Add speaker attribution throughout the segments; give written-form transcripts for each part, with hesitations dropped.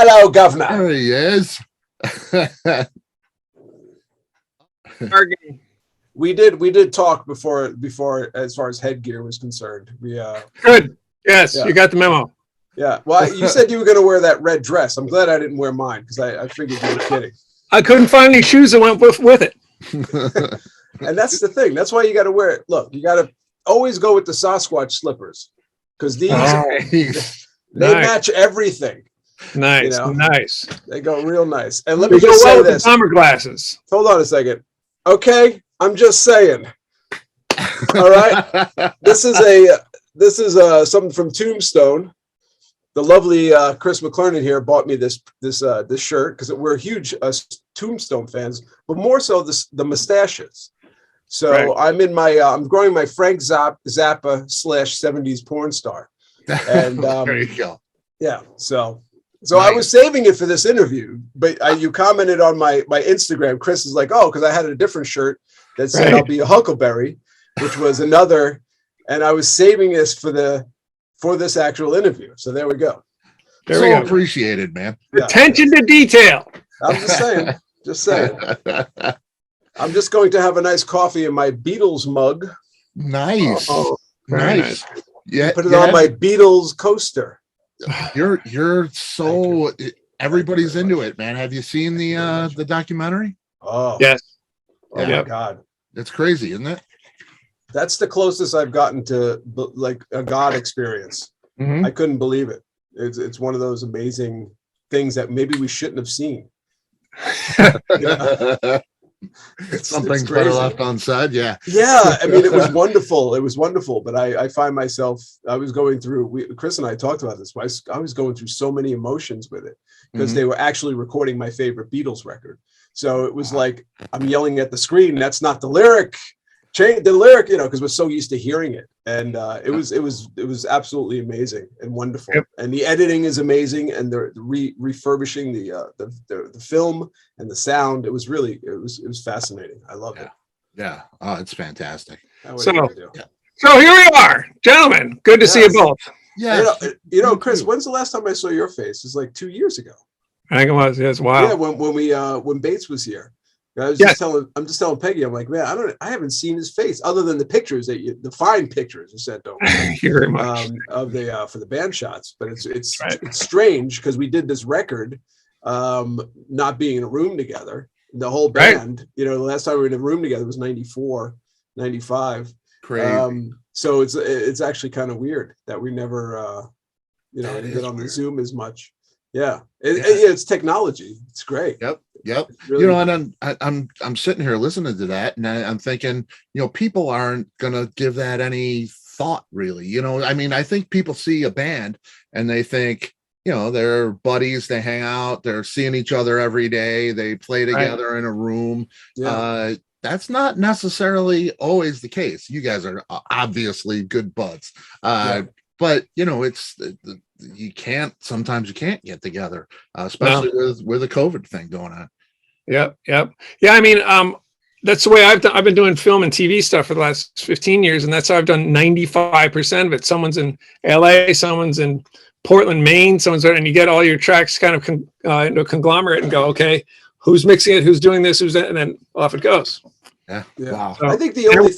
Speaker 1: Hello, Governor.
Speaker 2: There he is.
Speaker 1: We did talk before as far as headgear was concerned. We
Speaker 3: good. Yes, yeah. You got the memo.
Speaker 1: Yeah. Well, you said you were going to wear that red dress. I'm glad I didn't wear mine because I figured you were kidding.
Speaker 3: I couldn't find any shoes that went with it.
Speaker 1: And that's the thing. That's why you got to wear it. Look, you got to always go with the Sasquatch slippers because these they match everything.
Speaker 3: Nice, you know? Nice.
Speaker 1: They go real nice. And let me just say this.
Speaker 3: Bomber glasses.
Speaker 1: Hold on a second. Okay, I'm just saying. All right. This is something from Tombstone. The lovely Chris McLernon here bought me this shirt because we're huge Tombstone fans, but more so the mustaches. So right. I'm growing my Frank Zappa / 70s porn star. And
Speaker 2: there you go.
Speaker 1: Yeah. So nice. I was saving it for this interview, but you commented on my Instagram. Chris is like, oh, because I had a different shirt that said I'll be a Huckleberry, which was another, and I was saving this for this actual interview. So there we go.
Speaker 2: There we go. Appreciated, man.
Speaker 3: Yeah. Attention to detail.
Speaker 1: I'm just saying. I'm just going to have a nice coffee in my Beatles mug.
Speaker 2: Nice. Nice.
Speaker 1: Yeah. Put it on my Beatles coaster.
Speaker 2: You're so everybody's into it, man. Have you seen the documentary?
Speaker 1: Oh
Speaker 3: yes.
Speaker 1: Oh my God.
Speaker 2: It's crazy, isn't it?
Speaker 1: That's the closest I've gotten to like a God experience. Mm-hmm. I couldn't believe it. It's one of those amazing things that maybe we shouldn't have seen.
Speaker 2: Something better left unsaid. Yeah.
Speaker 1: I mean, it was wonderful. But I find myself, I was going through, Chris and I talked about this. I was going through so many emotions with it because they were actually recording my favorite Beatles record. So it was like, I'm yelling at the screen. That's not the lyric. Change the lyric, because we're so used to hearing it. And it was absolutely amazing and wonderful. Yep. And the editing is amazing. And they're refurbishing the film and the sound. It was fascinating. I loved it.
Speaker 2: Yeah. Oh, it's fantastic.
Speaker 3: So here we are, gentlemen. Good to see you both.
Speaker 1: Yeah. Chris, when's the last time I saw your face? It's like 2 years ago.
Speaker 3: I think it was. Yes. Wow.
Speaker 1: Yeah. When Bates was here. I'm just telling Peggy, I'm like, man, I haven't seen his face other than the pictures the fine pictures you sent over
Speaker 3: very much
Speaker 1: of the for the band shots. But it's strange because we did this record not being in a room together, the whole band. The last time we were in a room together was 94, 95.
Speaker 2: Crazy.
Speaker 1: So it's actually kind of weird that we never didn't get on the Zoom as much. Yeah, it's technology. It's great.
Speaker 2: Yep.
Speaker 1: Really
Speaker 2: and I'm sitting here listening to that, and I'm thinking, people aren't gonna give that any thought, really. I mean, I think people see a band and they think, they're buddies, they hang out, they're seeing each other every day, they play together in a room. Yeah. That's not necessarily always the case. You guys are obviously good buds. But sometimes you can't get together, especially with the COVID thing going on.
Speaker 3: Yep. Yeah. I mean, that's the way I've been doing film and TV stuff for the last 15 years. And that's how I've done 95% of it. Someone's in LA, someone's in Portland, Maine, and you get all your tracks kind of into a conglomerate and go, okay, who's mixing it? Who's doing this? Who's that? And then off it goes.
Speaker 2: Yeah.
Speaker 1: Wow. So, I think the only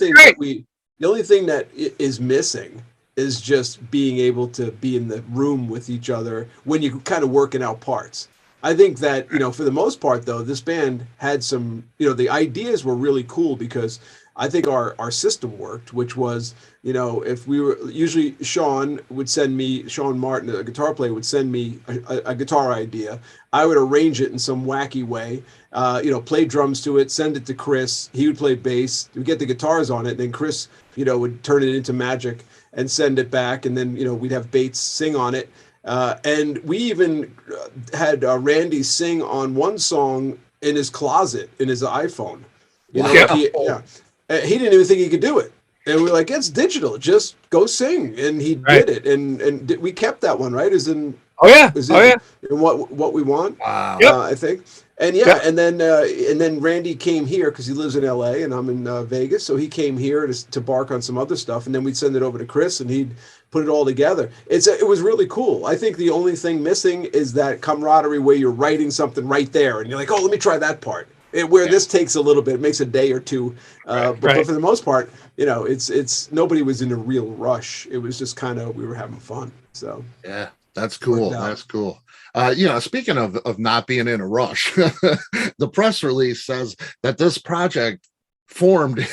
Speaker 1: thing that is missing is just being able to be in the room with each other when you're kind of working out parts. I think that, for the most part, though, this band had some, the ideas were really cool because I think our system worked, which was, if we were usually Sean Martin, a guitar player, would send me a guitar idea. I would arrange it in some wacky way, play drums to it, send it to Chris. He would play bass. We'd get the guitars on it. And then Chris, would turn it into magic and send it back. And then, we'd have Bates sing on it. And we even had Randy sing on one song in his closet, in his iPhone. He didn't even think he could do it. And we were like, it's digital, just go sing. And he did it. And we kept that one, right? In what we want,
Speaker 2: wow.
Speaker 1: I think. And yeah, and then Randy came here because he lives in LA and I'm in Vegas. So he came here to bark on some other stuff, and then we'd send it over to Chris and he'd put it all together. It was really cool. I think the only thing missing is that camaraderie where you're writing something right there and you're like, oh, let me try that part. This takes a little bit, it makes a day or two, but for the most part, it's nobody was in a real rush. It was just kind of, we were having fun. So
Speaker 2: yeah, that's cool. That's cool. Speaking of not being in a rush, the press release says that this project formed.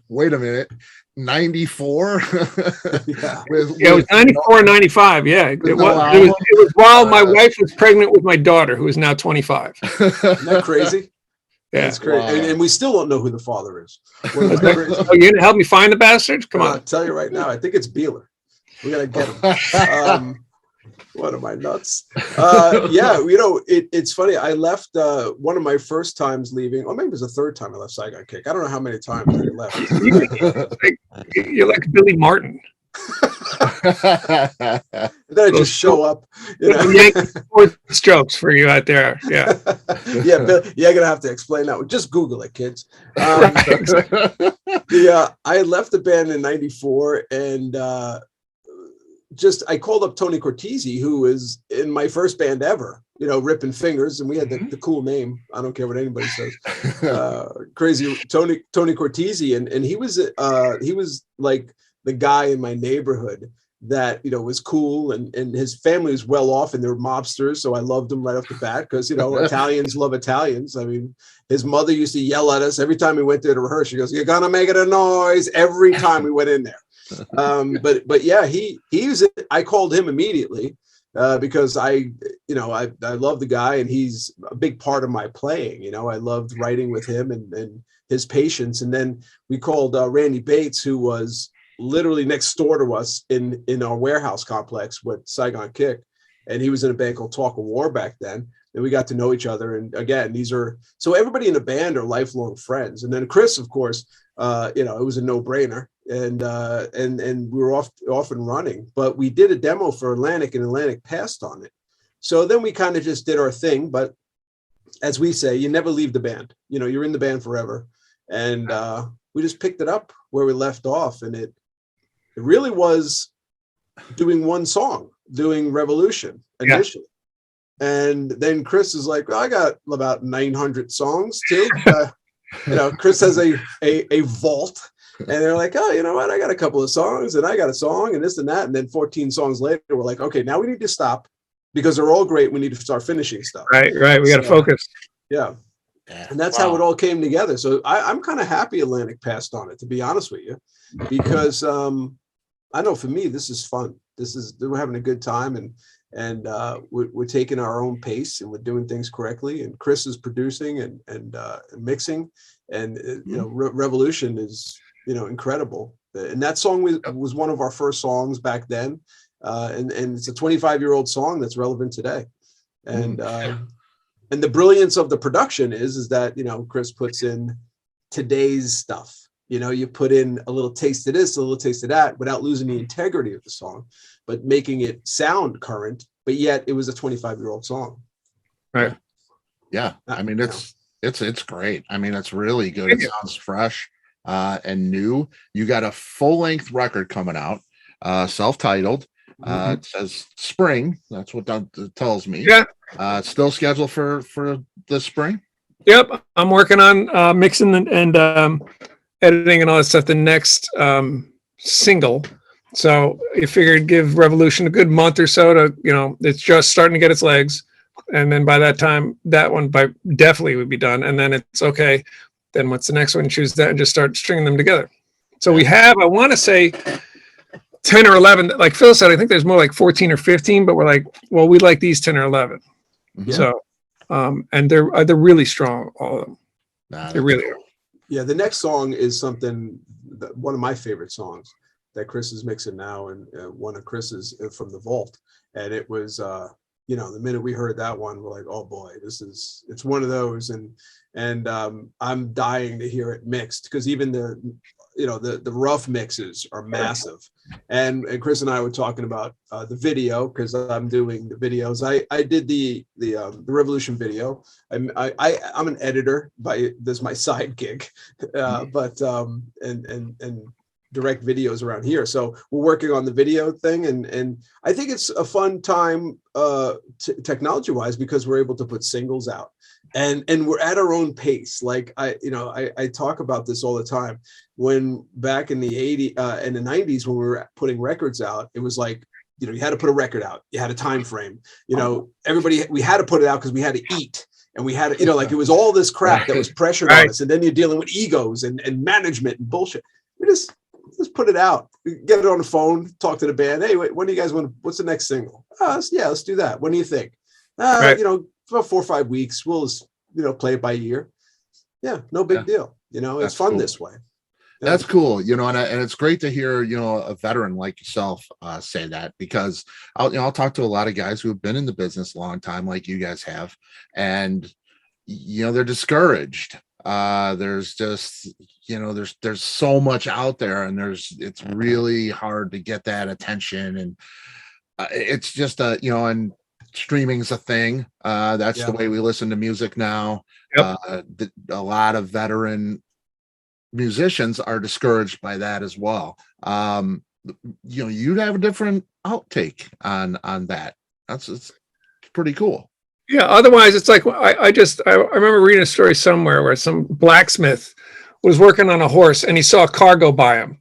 Speaker 2: Wait a minute. 94.
Speaker 3: It was 94, 95. Yeah, it was while my wife was pregnant with my daughter, who is now 25.
Speaker 1: Isn't that crazy?
Speaker 3: Yeah,
Speaker 1: that's crazy. Wow. And we still don't know who the father is.
Speaker 3: Oh, you gonna help me find the bastard? Come on.
Speaker 1: I'll tell you right now. I think it's Beeler. We gotta get him. What am I, nuts? It's funny. I left one of my first times leaving, or maybe it was the third time I left Saigon Kick. I don't know how many times I left.
Speaker 3: You're like Billy Martin.
Speaker 1: Then I just show up.
Speaker 3: Strokes for you out there. Yeah.
Speaker 1: Bill, you're gonna have to explain that one. Just Google it, kids. I left the band in '94 and I called up Tony Cortese, who was in my first band ever, Ripping Fingers, and we had the cool name. I don't care what anybody says. Crazy Tony Cortese, and he was like the guy in my neighborhood that was cool, and his family was well off, and they were mobsters, so I loved him right off the bat because Italians love Italians. I mean, his mother used to yell at us every time we went there to rehearse. She goes, "You're gonna make it a noise," every time we went in there. But yeah, he was. I called him immediately because I love the guy, and he's a big part of my playing. I loved writing with him and his patience. And then we called Randy Bates, who was literally next door to us in our warehouse complex with Saigon Kick, and he was in a band called Talk of War back then. And we got to know each other. And again, so everybody in the band are lifelong friends. And then Chris, of course, it was a no-brainer. And we were off and running, but we did a demo for Atlantic, and Atlantic passed on it. So then we kind of just did our thing. But as we say, you never leave the band. You're in the band forever. And we just picked it up where we left off, and it really was doing one song, doing Revolution initially. And then Chris is like, well, I got about 900 songs too. Chris has a vault. And they're like, oh, you know what? I got a couple of songs, and I got a song, and this and that. And then 14 songs later, we're like, okay, now we need to stop because they're all great. We need to start finishing stuff. Right. We got to focus. Yeah. And that's how it all came together. So I'm kind of happy Atlantic passed on it, to be honest with you, because I know for me, this is fun. We're having a good time, and we're taking our own pace, and we're doing things correctly. And Chris is producing and mixing, and Revolution is incredible. And that song was one of our first songs back then, and it's a 25-year-old song that's relevant today. And and the brilliance of the production is that Chris puts in today's stuff. You put in a little taste of this, a little taste of that, without losing the integrity of the song, but making it sound current. But yet it was a 25-year-old song. Right.
Speaker 2: Yeah. I mean, it's great. I mean, it's really good. It sounds fresh and new. You got a full-length record coming out, self-titled. It says spring. That's what that tells me. Yeah. It's still scheduled for this spring.
Speaker 3: Yep. I'm working on mixing and editing and all that stuff. The next single. So you figured give Revolution a good month or so to, it's just starting to get its legs. And then by that time, that one definitely would be done. And then it's okay. Then what's the next one? Choose that and just start stringing them together. So we have, I want to say 10 or 11, like Phil said, I think there's more like 14 or 15, but we're like, well, we like these 10 or 11. Yeah. So, and they're really strong, all of them. They really are.
Speaker 1: Yeah. The next song is one of my favorite songs that Chris is mixing now, and one of Chris's from the vault. And it was, the minute we heard that one, we're like, oh boy, it's one of those. And I'm dying to hear it mixed, because even the rough mixes are massive. And Chris and I were talking about the video, because I'm doing the videos. I did the Revolution video. I'm an editor this is my side gig, but and direct videos around here. So we're working on the video thing, and I think it's a fun time technology wise, because we're able to put singles out. And we're at our own pace. Like I talk about this all the time. When back in the 80s and the 90s, when we were putting records out, it was like, you had to put a record out. You had a time frame. We had to put it out because we had to eat, and we had to, like, it was all this crap that was pressured on us. And then you're dealing with egos and management and bullshit. We just put it out. Get it on the phone. Talk to the band. Hey, when do you guys want? What's the next single? Let's do that. When do you think? About 4 or 5 weeks, we'll just, play it by ear. Yeah, no big deal. It's fun this way. Yeah.
Speaker 2: That's cool. And it's great to hear, a veteran like yourself say that, because I'll talk to a lot of guys who have been in the business a long time, like you guys have, and they're discouraged. There's just, there's so much out there, and it's really hard to get that attention, and it's just and streaming's a thing. That's the way we listen to music now. Yep. A lot of veteran musicians are discouraged by that as well. You have a different outtake on that. It's pretty cool.
Speaker 3: Yeah. Otherwise, it's like I remember reading a story somewhere where some blacksmith was working on a horse and he saw a car go by him,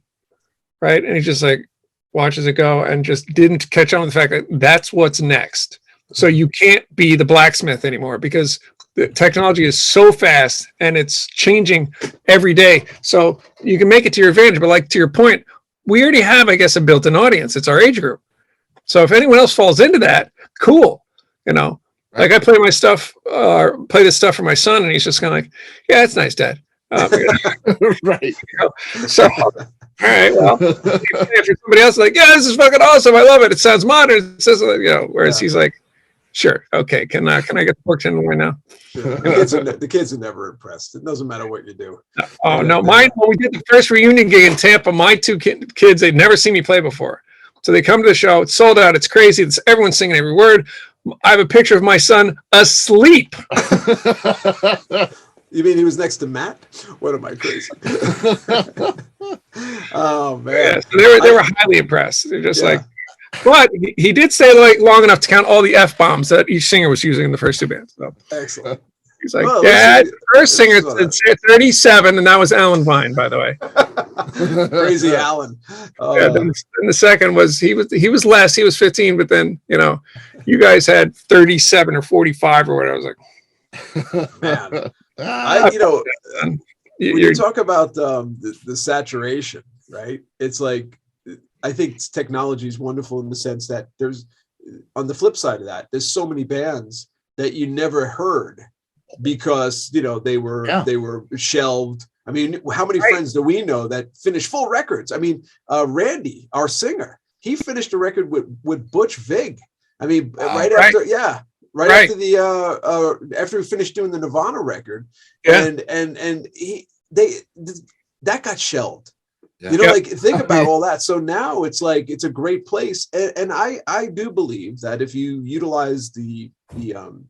Speaker 3: right? And he just like watches it go and just didn't catch on with the fact that that's what's next. So you can't be the blacksmith anymore, because the technology is so fast and it's changing every day. So you can make it to your advantage. But like to your point, we already have, I guess, a built-in audience. It's our age group. So if anyone else falls into that, cool. Like I play my stuff, play this stuff for my son, and he's just kind of like, yeah, it's nice, Dad.
Speaker 2: Right.
Speaker 3: So, all right, well, if you're somebody else, like, yeah, this is fucking awesome. I love it. It sounds modern. It says, whereas he's like, sure, okay, can I get worked in right now?
Speaker 1: Sure. The kids are never impressed. It doesn't matter what you do.
Speaker 3: Oh no, mine. When we did the first reunion gig in Tampa, my two kids, they'd never seen me play before, so they come to the show. It's sold out. It's crazy. Everyone's singing every word. I have a picture of my son asleep.
Speaker 1: You mean he was next to Matt? What am I crazy? Oh man!
Speaker 3: Yeah, so they were highly impressed. They're just like. But he did stay like long enough to count all the F-bombs that each singer was using in the first two bands. So.
Speaker 1: Excellent.
Speaker 3: He's like, first singer said 37, and that was Alan Vine, by the way.
Speaker 1: Crazy Alan.
Speaker 3: Then the second was he was less. He was 15, but then you guys had 37 or 45 or whatever. I was like,
Speaker 1: man, when you talk about the saturation, right? It's like. I think technology is wonderful in the sense that there's, on the flip side of that, there's so many bands that you never heard because they were shelved. I mean, how many friends do we know that finished full records? I mean, Randy, our singer, he finished a record with Butch Vig. I mean, after after after we finished doing the Nirvana record, and that got shelved. Like think about all that. So now it's like it's a great place, and I do believe that if you utilize the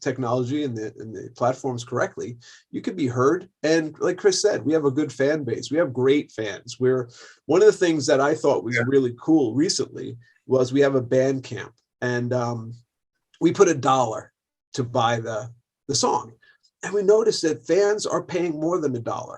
Speaker 1: technology and the platforms correctly, you could be heard. And like Chris said, we have a good fan base. We have great fans. One of the things that I thought was really cool recently was we have a band camp, and we put $1 to buy the song, and we noticed that fans are paying more than $1.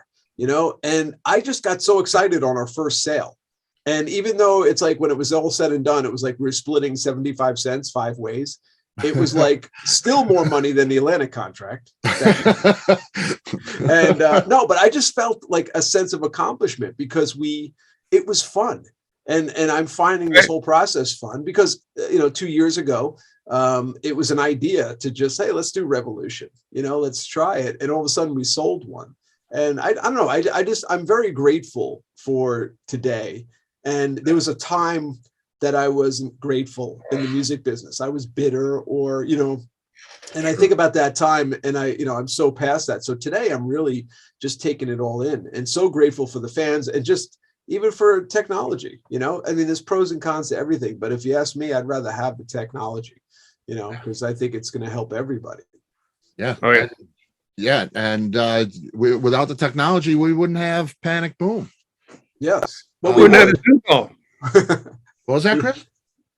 Speaker 1: And I just got so excited on our first sale. And even though it's like when it was all said and done, it was like we were splitting 75 cents 5 ways. It was like still more money than the Atlantic contract. And no, but I just felt like a sense of accomplishment because it was fun. And I'm finding this whole process fun because, 2 years ago, it was an idea to just, hey, let's do Revolution, let's try it. And all of a sudden we sold one. And I don't know, I'm very grateful for today. And there was a time that I wasn't grateful in the music business. I was bitter and I think about that time and I'm so past that. So today I'm really just taking it all in and so grateful for the fans and just, even for technology, you know, I mean, there's pros and cons to everything, but if you ask me, I'd rather have the technology, you know, because I think it's going to help everybody.
Speaker 2: Yeah.
Speaker 3: Oh, yeah.
Speaker 2: Yeah. And without the technology, we wouldn't have Panic Boom.
Speaker 1: Yes.
Speaker 3: We wouldn't have the Zoom call.
Speaker 2: What was that, Chris?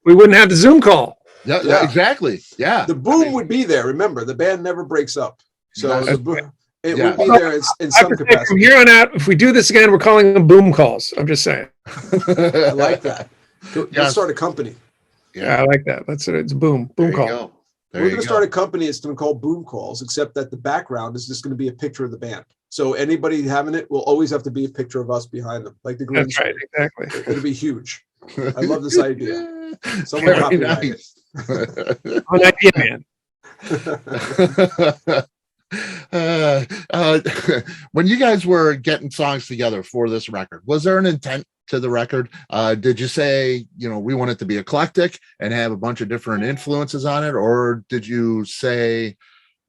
Speaker 3: We wouldn't have the Zoom call.
Speaker 2: Yeah, exactly. Yeah.
Speaker 1: The boom would be there. Remember, the band never breaks up. So it would be there in some capacity.
Speaker 3: From here on out, if we do this again, we're calling them boom calls. I'm just saying.
Speaker 1: I like that. Let's start a company.
Speaker 3: Yeah, I like that. It's boom call.
Speaker 1: We're going to start a company. It's going to be called Boom Calls, except that the background is just going to be a picture of the band. So anybody having it will always have to be a picture of us behind them, like the green.
Speaker 3: That's right, exactly.
Speaker 1: It'll be huge. I love this idea. Someone copyright it.
Speaker 3: An idea, man.
Speaker 2: When you guys were getting songs together for this record, was there an intent to the record? Did you say, you know, we want it to be eclectic and have a bunch of different influences on it? Or did you say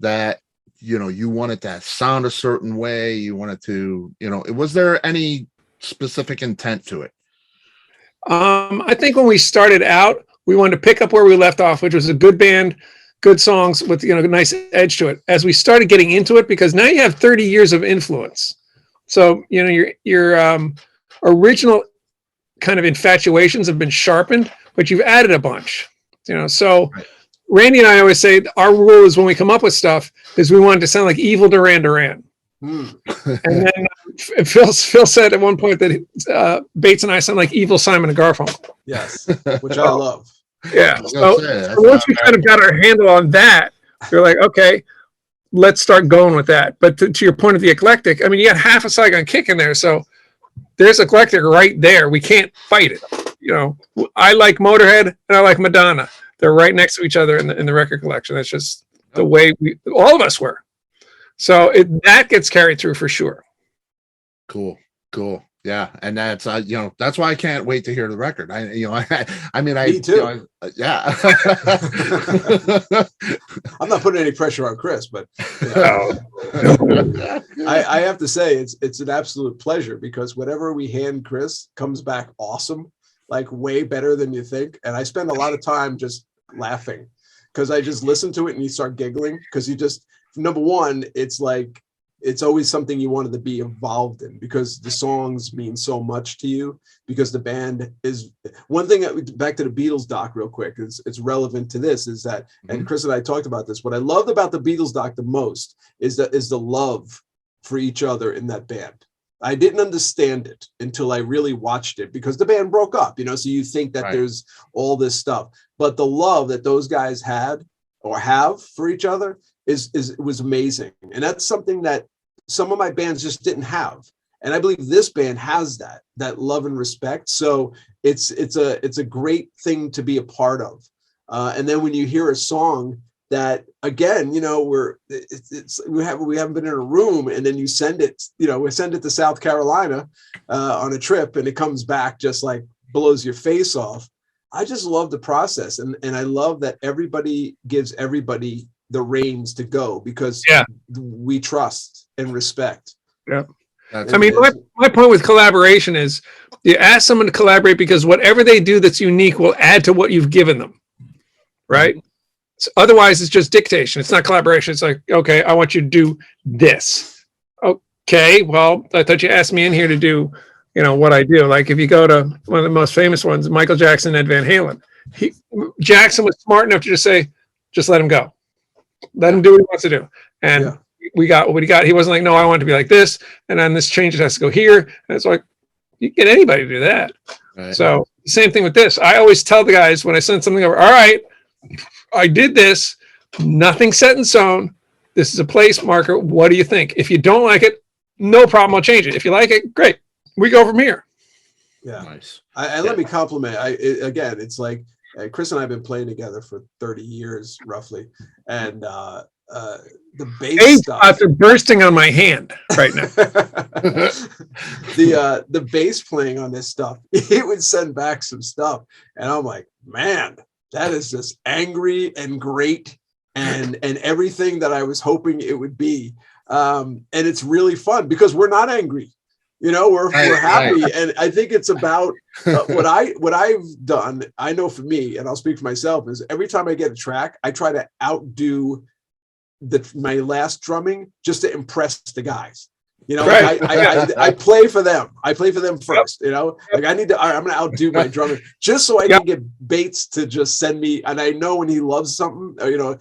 Speaker 2: that, you know, you want it to sound a certain way? You wanted to, you know, was there any specific intent to it?
Speaker 3: I think when we started out, we wanted to pick up where we left off, which was a good band, good songs with, you know, a nice edge to it. As we started getting into it, because now you have 30 years of influence. So, you know, your original kind of infatuations have been sharpened, but you've added a bunch, you know. So Randy and I always say our rule is when we come up with stuff is we want it to sound like evil Duran Duran. And then Phil said at one point that Bates and I sound like evil Simon and Garfunkel.
Speaker 1: Yes, which I love.
Speaker 3: Yeah. So once we kind of got our handle on that, we're like, okay, let's start going with that. But to your point of the eclectic, I mean, you got half a Saigon Kick in there, so there's eclectic right there. We can't fight it. You know, I like Motorhead and I like Madonna. They're right next to each other in the record collection. That's just the way all of us were. So that gets carried through for sure.
Speaker 2: Cool. Yeah, and that's you know, that's why I can't wait to hear the record. Me
Speaker 1: too.
Speaker 2: You know, yeah.
Speaker 1: I'm not putting any pressure on Chris, but you know, I have to say it's an absolute pleasure because whatever we hand Chris comes back awesome, like way better than you think. And I spend a lot of time just laughing because I just listen to it and you start giggling because you just, number one, it's like it's always something you wanted to be involved in because the songs mean so much to you because the band is one thing. Back to the Beatles doc real quick, it's relevant to this is that, and Chris and I talked about this, what I loved about the Beatles doc the most is the love for each other in that band. I didn't understand it until I really watched it because the band broke up, you know, so you think that there's all this stuff, but the love that those guys had or have for each other was amazing. And that's something that some of my bands just didn't have. And I believe this band has that love and respect. So it's a great thing to be a part of. And then when you hear a song that, again, you know, we haven't been in a room and then you send it, you know, we send it to South Carolina on a trip and it comes back just like blows your face off. I just love the process. And I love that everybody gives everybody the reins to go because we trust and respect.
Speaker 3: Yeah. I mean, my point with collaboration is you ask someone to collaborate because whatever they do that's unique will add to what you've given them. Right. So otherwise it's just dictation. It's not collaboration. It's like, okay, I want you to do this. Okay. Well, I thought you asked me in here to do, you know, what I do. Like if you go to one of the most famous ones, Michael Jackson, Ed Van Halen, Jackson was smart enough to just say, just let him go. Let him do what he wants to do. And we got what he got. He wasn't like, no, I want it to be like this. And then this change has to go here. And it's like, you can get anybody to do that. Right. So same thing with this. I always tell the guys when I send something over, all right, I did this, nothing set in stone. This is a place marker. What do you think? If you don't like it, no problem. I'll change it. If you like it, great. We go from here.
Speaker 1: Yeah. Nice. Let me compliment. Again, it's like Chris and I have been playing together for 30 years roughly. And the bass stuff.
Speaker 3: After bursting on my hand right now.
Speaker 1: the bass playing on this stuff, it would send back some stuff. And I'm like, man, that is just angry and great and everything that I was hoping it would be. And it's really fun because we're not angry. we're happy. And I think it's about what I've done. I know for me, and I'll speak for myself, is every time I get a track, I try to outdo my last drumming just to impress the guys.
Speaker 3: Right.
Speaker 1: I play for them. I play for them first. Like I'm going to outdo my drummer just so I can get Bates to just send me. And I know when he loves something,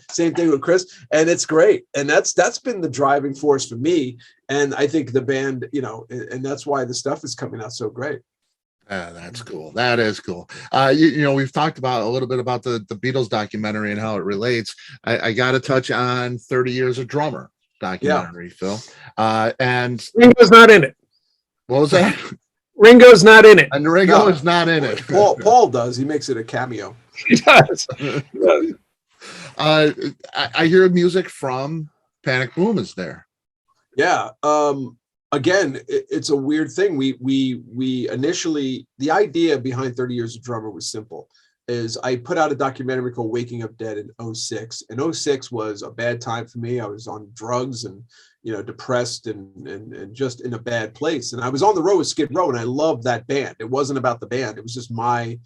Speaker 1: same thing with Chris, and it's great. And that's been the driving force for me. And I think the band, and that's why the stuff is coming out so great.
Speaker 2: That's cool. That is cool. We've talked about a little bit about the Beatles documentary and how it relates. I got to touch on 30 Years of Drummer documentary, Phil. And
Speaker 3: Ringo's not in it.
Speaker 2: What was that?
Speaker 3: Ringo's not in it.
Speaker 2: And Ringo is not in it.
Speaker 1: Paul does. He makes it a cameo.
Speaker 3: He does.
Speaker 2: I hear music from Panic Boom is there.
Speaker 1: Yeah. Again, it's a weird thing. We initially, the idea behind 30 Years of Drummer was simple. Is I put out a documentary called Waking Up Dead in 2006. And 2006 was a bad time for me. I was on drugs and, depressed and just in a bad place. And I was on the road with Skid Row, and I loved that band. It wasn't about the band. It was just my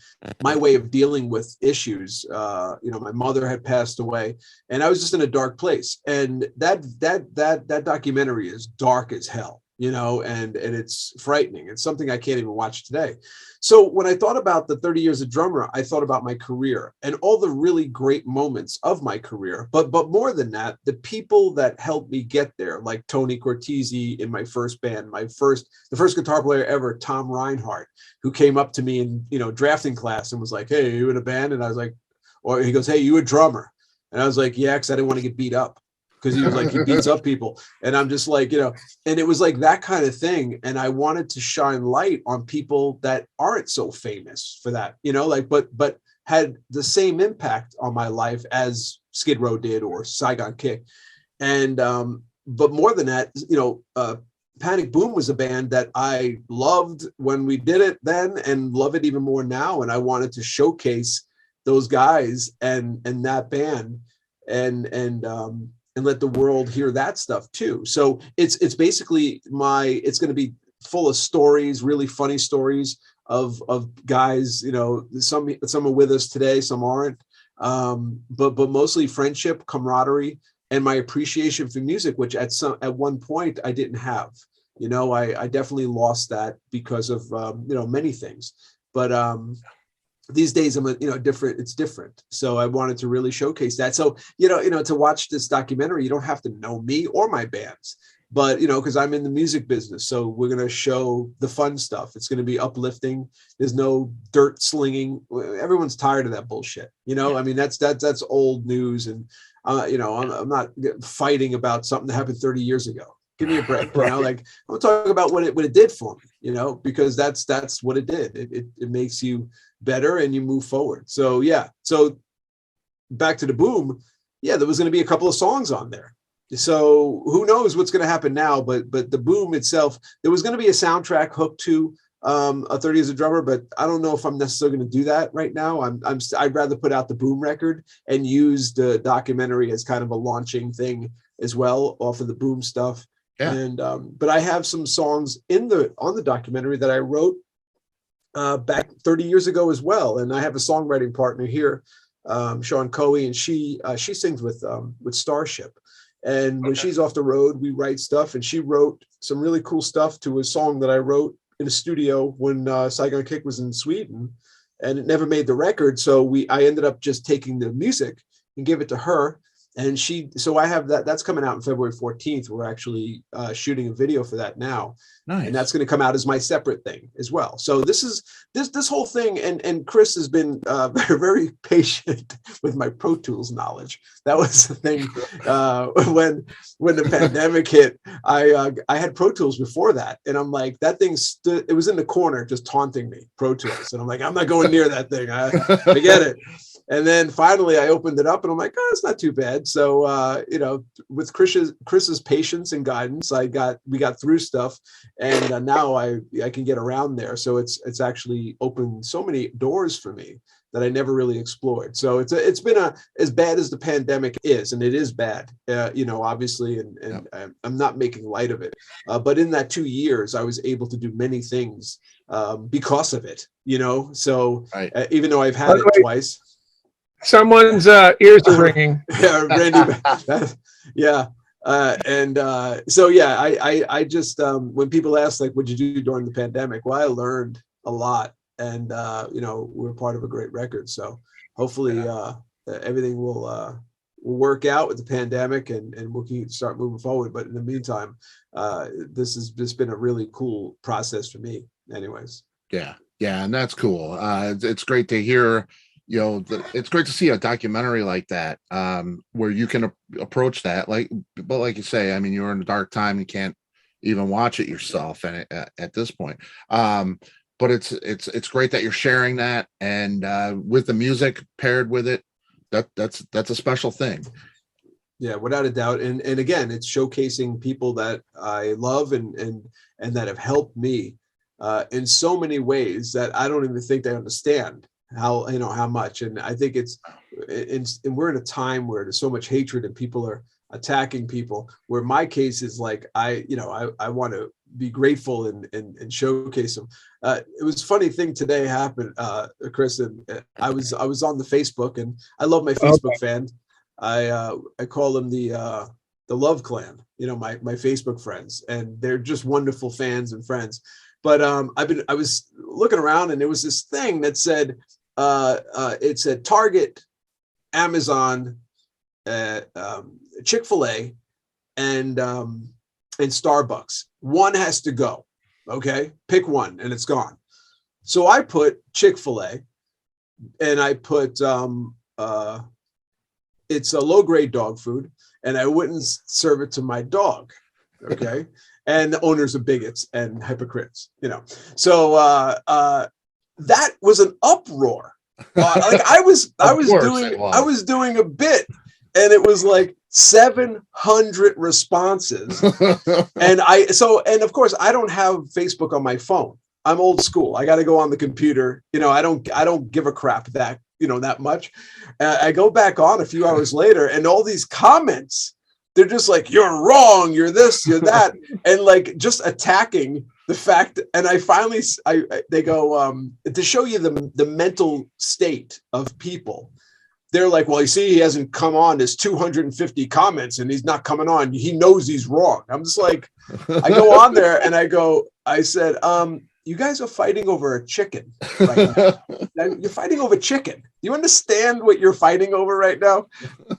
Speaker 1: way of dealing with issues. My mother had passed away, and I was just in a dark place. And that documentary is dark as hell. And it's frightening. It's something I can't even watch today. So when I thought about the 30 Years of Drummer, I thought about my career and all the really great moments of my career. But more than that, the people that helped me get there, like Tony Cortese in my first band, the first guitar player ever, Tom Reinhardt, who came up to me in, drafting class and was like, "Hey, are you in a band?" And I was like, or he goes, "Hey, you a drummer?" And I was like, "Yeah," because I didn't want to get beat up. Because he was like, he beats up people. And I'm just like, and it was like that kind of thing. And I wanted to shine light on people that aren't so famous for that, but had the same impact on my life as Skid Row did or Saigon Kick. And, but more than that, Panic Boom was a band that I loved when we did it then and love it even more now. And I wanted to showcase those guys and that band and let the world hear that stuff too. So it's basically it's going to be full of stories, really funny stories of guys, some are with us today, some aren't. But mostly friendship, camaraderie, and my appreciation for music, which at one point I didn't have. I definitely lost that because of many things. But these days I'm different. It's different. So I wanted to really showcase that. So, to watch this documentary, you don't have to know me or my bands, but, because I'm in the music business. So we're going to show the fun stuff. It's going to be uplifting. There's no dirt slinging. Everyone's tired of that bullshit. That's old news. And, I'm not fighting about something that happened 30 years ago. Give me a break. Like I'm talking about what it did for me, because that's what it did. It makes you better and you move forward. So so back to the Boom, there was going to be a couple of songs on there. So who knows what's going to happen now, but the Boom itself, there was going to be a soundtrack hooked to a 30 Years of Drummer, but I don't know if I'm necessarily going to do that right now. I'd rather put out the Boom record and use the documentary as kind of a launching thing as well off of the Boom stuff. Yeah. And but I have some songs on the documentary that I wrote back 30 years ago as well. And I have a songwriting partner here, Sean Coey, and she sings with Starship. And when she's off the road, we write stuff. And she wrote some really cool stuff to a song that I wrote in a studio when Saigon Kick was in Sweden, and it never made the record. So I ended up just taking the music and give it to her. And so I have that's coming out on February 14th. We're actually shooting a video for that now. Nice. And that's going to come out as my separate thing as well. So this is this whole thing. And Chris has been very, very patient with my Pro Tools knowledge. That was the thing when the pandemic hit. I had Pro Tools before that. And I'm like, that thing it was in the corner just taunting me, Pro Tools. And I'm like, I'm not going near that thing. I get it. And then finally I opened it up and I'm like, oh, it's not too bad. So, with Chris's patience and guidance, we got through stuff, and now I can get around there. So it's actually opened so many doors for me that I never really explored. So it's been as bad as the pandemic is, and it is bad, obviously, and I'm not making light of it. But in that 2 years, I was able to do many things because of it, so right. Even though I've had it twice.
Speaker 3: Someone's ears are ringing.
Speaker 1: Yeah, Randy. Yeah. I just, when people ask, like, what'd you do during the pandemic? Well, I learned a lot, and, we're part of a great record. So hopefully everything will work out with the pandemic, and we can start moving forward. But in the meantime, this has just been a really cool process for me anyways.
Speaker 2: Yeah. And that's cool. It's great to hear. It's great to see a documentary like that, where you can approach that, but like you say, I mean, you're in a dark time, you can't even watch it yourself, and at this point, but it's great that you're sharing that, and with the music paired with it, that's a special thing.
Speaker 1: Yeah, without a doubt, and again, it's showcasing people that I love and that have helped me in so many ways that I don't even think they understand how much. And I think and we're in a time where there's so much hatred and people are attacking people, where my case is like, I want to be grateful and showcase them. It was a funny thing today happened, Chris, and I was on the Facebook, and I love my Facebook fans. I call them the Love Clan, my Facebook friends, and they're just wonderful fans and friends. But I was looking around, and there was this thing that said, it said Target, Amazon, Chick-fil-A, and Starbucks. One has to go. Okay, pick one, and it's gone. So I put Chick-fil-A, and I put it's a low-grade dog food, and I wouldn't serve it to my dog. Okay, and the owners are bigots and hypocrites. So that was an uproar. I was doing a bit, and it was like 700 responses. And of course I don't have Facebook on my phone. I'm old school. I got to go on the computer. I don't give a crap that much. I go back on a few hours later, and all these comments, they're just like, you're wrong, you're this, you're that, and like just attacking the fact. And I finally, they go, to show you the mental state of people. They're like, well, you see, he hasn't come on. There's 250 comments, and he's not coming on. He knows he's wrong. I'm just like, I go on there, and I said, you guys are fighting over a chicken right now. You're fighting over chicken. You understand what you're fighting over right now?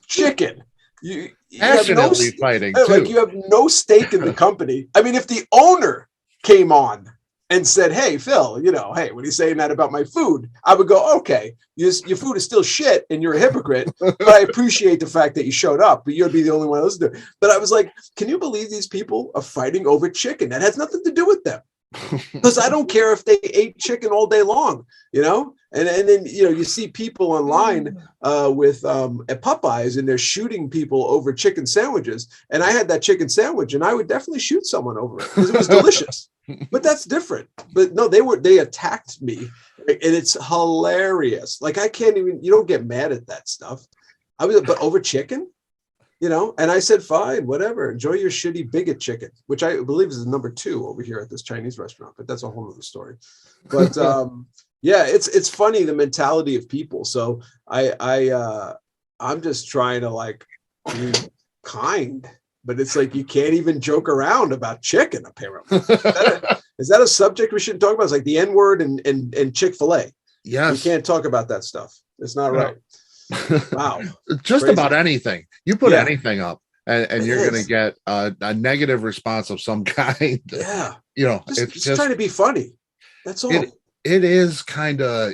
Speaker 1: Chicken. You
Speaker 2: passionately fighting too.
Speaker 1: Like, you have no stake in the company. I mean, if the owner came on and said, hey, Phil, hey, what are you saying that about my food? I would go, okay, your food is still shit and you're a hypocrite, but I appreciate the fact that you showed up, but you'd be the only one else to do it. But I was like, can you believe these people are fighting over chicken? That has nothing to do with them. Because I don't care if they ate chicken all day long, and then you see people online with at Popeyes, and they're shooting people over chicken sandwiches. And I had that chicken sandwich, and I would definitely shoot someone over it because it was delicious. But that's different. But no, they attacked me, and it's hilarious. Like, I can't even. You don't get mad at that stuff. But over chicken. And I said, fine, whatever. Enjoy your shitty bigot chicken, which I believe is number 2 over here at this Chinese restaurant. But that's a whole other story. But yeah, it's funny, the mentality of people. So I'm just trying to be kind, but it's like you can't even joke around about chicken. Apparently, is that a subject we shouldn't talk about? It's like the N-word and Chick-fil-A.
Speaker 2: Yes,
Speaker 1: you can't talk about that stuff. It's not right. Wow.
Speaker 2: Just crazy. About anything. You put anything up, and you're going to get a negative response of some kind.
Speaker 1: Yeah.
Speaker 2: It's
Speaker 1: just trying to be funny. That's all.
Speaker 2: It is kind of,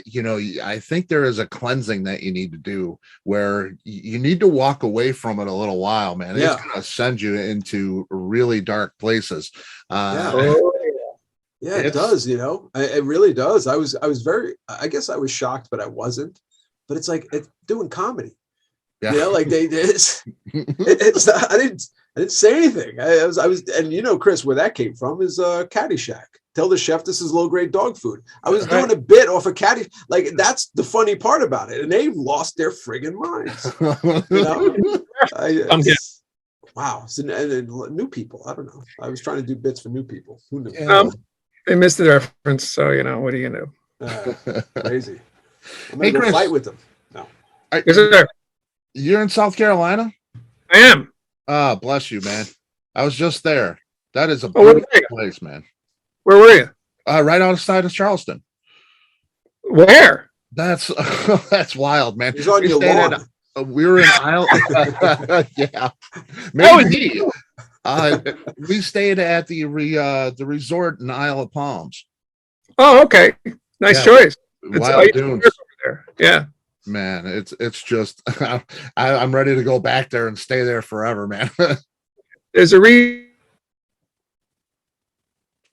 Speaker 2: I think there is a cleansing that you need to do where you need to walk away from it a little while, man. It's going to send you into really dark places.
Speaker 1: It does, it really does. I guess I was shocked, but I wasn't. but it's like it's doing comedy.
Speaker 2: Yeah.
Speaker 1: You know, like it's I didn't say anything. I was, and you know, Chris, where that came from is Caddyshack. Tell the chef this is low-grade dog food. I was doing a bit off of Caddy. Like, that's the funny part about it. And they've lost their friggin' minds. You know? Wow. So, and new people. I don't know. I was trying to do bits for new people. Who knew?
Speaker 3: They missed the reference. So, you know, what are you going
Speaker 1: to do? Crazy. I'm going to go fight with them. No.
Speaker 3: Yes, sir.
Speaker 2: You're in South Carolina?
Speaker 3: I am.
Speaker 2: Ah, bless you, man. I was just there. That is a beautiful place, man.
Speaker 3: Where were you?
Speaker 2: Right outside of Charleston.
Speaker 3: Where?
Speaker 2: That's wild, man.
Speaker 1: He's on your lawn.
Speaker 2: We were in Isle. Yeah, maybe. We stayed at the resort in Isle of Palms.
Speaker 3: Oh, okay. Nice choice.
Speaker 2: Wild dunes
Speaker 3: over there. Yeah.
Speaker 2: Man, it's just I'm ready to go back there and stay there forever, man.
Speaker 3: There's a reason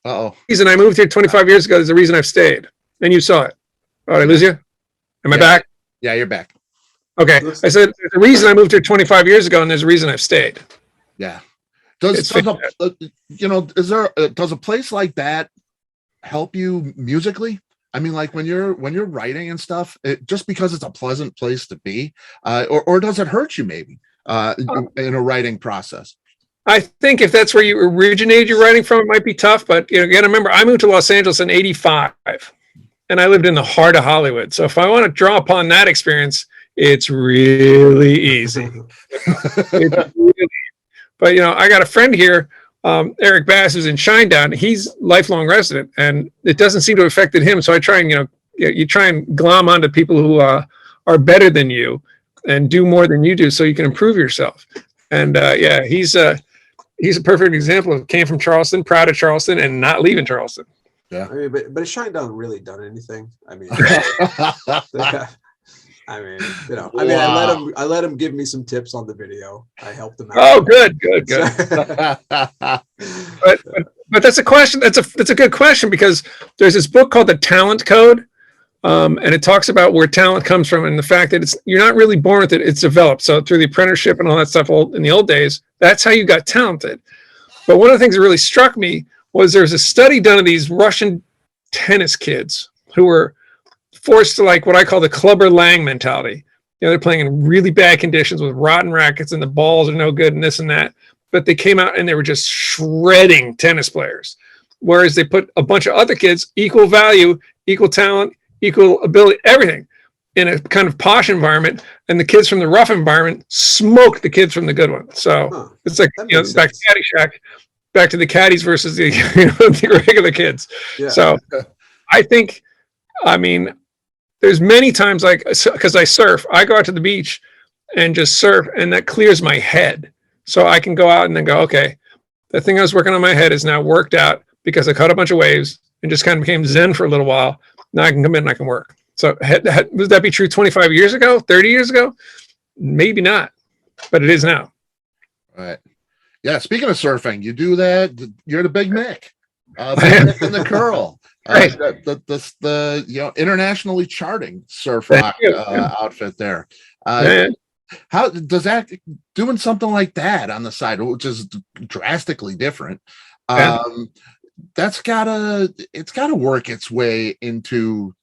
Speaker 3: I moved here 25 years ago. There's a reason I've stayed. And you saw it. Oh, did I lose you? Am I back?
Speaker 2: Yeah, you're back.
Speaker 3: Okay. I said there's a reason I moved here 25 years ago, and there's a reason I've stayed.
Speaker 2: Yeah. Does a place like that help you musically? I mean, like when you're writing and stuff, just because it's a pleasant place to be, or does it hurt you maybe in a writing process?
Speaker 3: I think if that's where you originated your writing from, it might be tough. But you got to remember, I moved to Los Angeles in '85, and I lived in the heart of Hollywood. So if I want to draw upon that experience, it's really easy. But you know, I got a friend here, Eric Bass, who's in Shinedown. He's lifelong resident, and it doesn't seem to have affected him. So I try and you try and glom onto people who are better than you and do more than you do, so you can improve yourself. And he's a perfect example of came from Charleston, proud of Charleston, and not leaving Charleston.
Speaker 2: Yeah,
Speaker 1: I mean, but has Shinedown really done anything? I mean, you know, I mean, I let him give me some tips on the video. I helped him out.
Speaker 3: Oh, good. But that's a question. That's a good question, because there's this book called The Talent Code, and it talks about where talent comes from and the fact that you're not really born with it; it's developed. So through the apprenticeship and all that stuff in the old days, that's how you got talented. But one of the things that really struck me was there's a study done of these Russian tennis kids who were forced to, like, what I call the Clubber Lang mentality. You know, they're playing in really bad conditions with rotten rackets and the balls are no good and this and that. But they came out and they were just shredding tennis players. Whereas they put a bunch of other kids, equal value, equal talent, equal ability, everything, in a kind of posh environment. And the kids from the rough environment smoked the kids from the good one. So it's like, you know, back to Caddyshack, back to the caddies versus the, the regular kids. Yeah. So I think, I mean, there's many times, like, because I surf, I go out to the beach and just surf, and that clears my head. So I can go out and then go, okay, the thing I was working on my head is now worked out because I caught a bunch of waves and just kind of became zen for a little while. Now I can come in and I can work. So would that be true 25 years ago, 30 years ago? Maybe not, but it is now.
Speaker 2: Right. Yeah. Speaking of surfing, you do that. You're the Big Mick. Mick and the Curl.
Speaker 3: Right.
Speaker 2: The internationally charting surf rock outfit there. How does that, doing something like that on the side, which is drastically different, it's gotta work its way into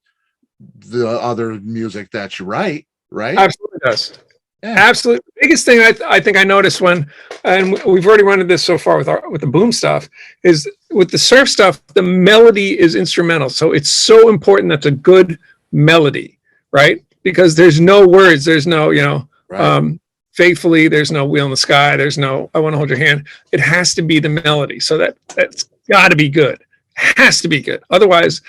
Speaker 2: the other music that you write, right?
Speaker 3: Absolutely does. Yeah. Absolutely. The biggest thing I think I noticed when, and we've already run into this so far with the boom stuff, is with the surf stuff, the melody is instrumental. So it's so important that's a good melody, right? Because there's no words, there's no, faithfully, there's no wheel in the sky, there's no I want to hold your hand. It has to be the melody. So that's got to be good. It has to be good. Otherwise,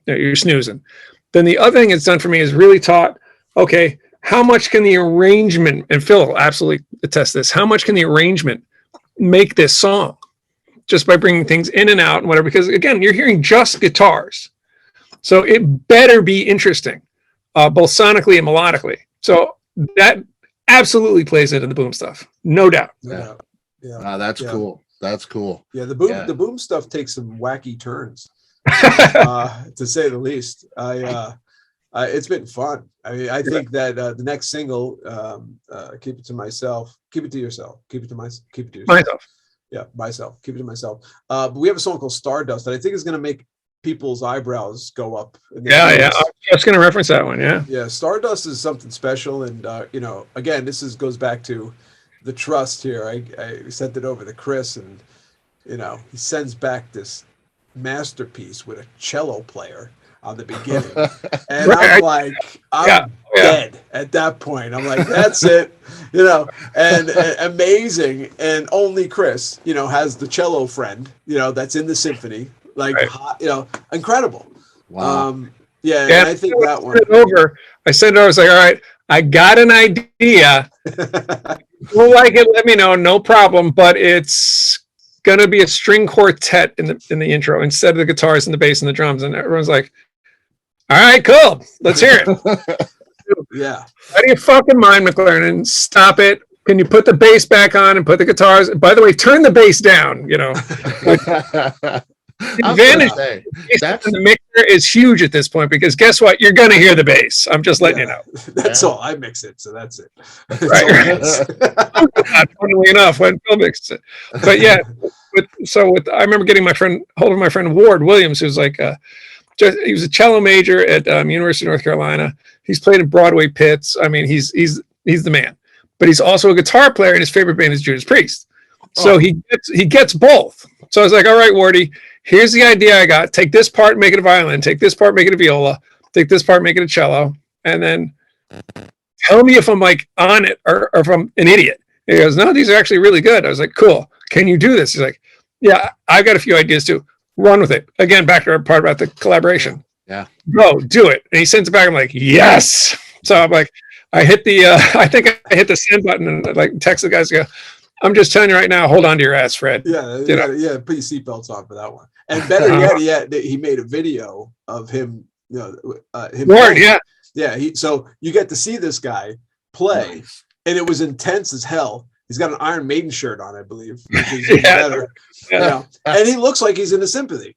Speaker 3: you're snoozing. Then the other thing it's done for me is really taught, okay, how much can the arrangement, and Phil will absolutely attest this, how much can the arrangement make this song just by bringing things in and out and whatever? Because again, you're hearing just guitars. So it better be interesting, both sonically and melodically. So that absolutely plays into the boom stuff. No doubt.
Speaker 1: Yeah.
Speaker 2: That's cool. That's cool.
Speaker 1: Yeah. The boom stuff takes some wacky turns, to say the least. It's been fun. I mean, I think that the next single, "Keep It to Myself," keep it to yourself, keep it to yourself.
Speaker 3: Myself.
Speaker 1: Yeah, myself. Keep it to myself. But we have a song called "Stardust" that I think is going to make people's eyebrows go up.
Speaker 3: Yeah. I was just going to reference that one. Yeah.
Speaker 1: Yeah, "Stardust" is something special, and again, goes back to the trust here. I sent it over to Chris, and he sends back this masterpiece with a cello player on the beginning, and I'm like, I'm dead at that point. I'm like, that's it, and amazing. And only Chris, has the cello friend, that's in the symphony, like, incredible.
Speaker 2: Wow.
Speaker 1: Yeah, and I think that one.
Speaker 3: I sent it over. I was like, all right, I got an idea. If you like it, let me know. No problem. But it's gonna be a string quartet in the intro instead of the guitars and the bass and the drums. And everyone's like, all right, cool. Let's hear it.
Speaker 1: Yeah.
Speaker 3: Out of your fucking mind, McLernon. Stop it. Can you put the bass back on and put the guitars? By the way, turn the bass down. Advantage in the mixer is huge at this point because guess what? You're going to hear the bass. I'm just letting you know.
Speaker 1: That's all. I mix it, so that's it.
Speaker 3: Right. Funnily enough, when Phil mixes it, but yeah. I remember getting hold of my friend Ward Williams, who's like, he was a cello major at University of North Carolina. He's played in Broadway pits. I mean, he's the man. But he's also a guitar player, and his favorite band is Judas Priest. So he gets both. So I was like, all right, Wardy, here's the idea I got. Take this part, make it a violin. Take this part, make it a viola. Take this part, make it a cello. And then tell me if I'm like on it or if I'm an idiot. He goes, no, these are actually really good. I was like, cool. Can you do this? He's like, yeah, I've got a few ideas too. Run with it. Again, back to our part about the collaboration.
Speaker 2: Yeah.
Speaker 3: Go, do it. And he sends it back. I'm like, yes. So I'm like, I hit the, I think I hit the send button and like text the guys, go, I'm just telling you right now, hold on to your ass, Fred.
Speaker 1: Yeah, put your seatbelts on for that one. And better yet, he made a video of him.
Speaker 3: Word, yeah.
Speaker 1: Yeah. So you get to see this guy play, and it was intense as hell. He's got an Iron Maiden shirt on, I believe. Which is better.
Speaker 3: Yeah.
Speaker 1: And he looks like he's in a symphony.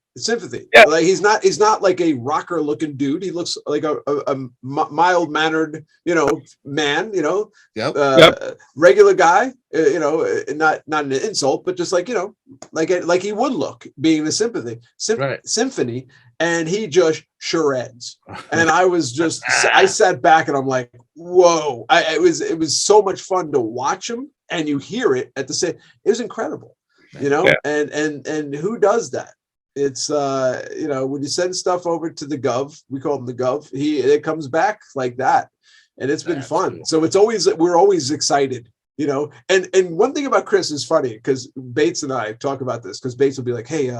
Speaker 3: Yeah.
Speaker 1: Like he's not like a rocker looking dude. He looks like a mild mannered, man, regular guy, not an insult, but just like, like he would look being in a symphony. And he just shreds. And I sat back and I'm like, whoa, it was so much fun to watch him, and you hear it at the same, it was incredible, and who does that? It's when you send stuff over to the Gov, we call him the Gov, it comes back like that, and it's been fun. Cool. So we're always excited, and one thing about Chris is funny because Bates and I talk about this, because Bates will be like, hey,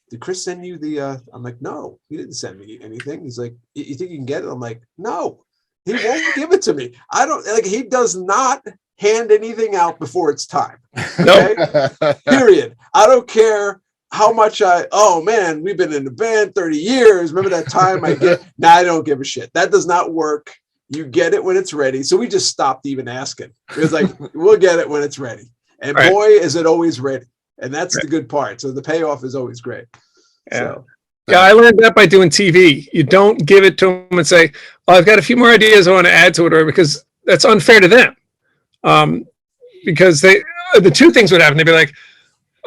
Speaker 1: did Chris send you the I'm like, no, he didn't send me anything. He's like, you think you can get it? I'm like, no, he won't give it to me. I don't like, he does not hand anything out before it's time. Okay. Period. I don't care how much oh man, we've been in the band 30 years. Remember that time I I don't give a shit. That does not work. You get it when it's ready. So we just stopped even asking. It was like, we'll get it when it's ready. And boy, is it always ready. And that's the good part. So the payoff is always great.
Speaker 3: Yeah.
Speaker 1: So.
Speaker 3: Yeah, I learned that by doing TV. You don't give it to them and say, oh, I've got a few more ideas I want to add to it, or because that's unfair to them. Because the two things would happen. They'd be like,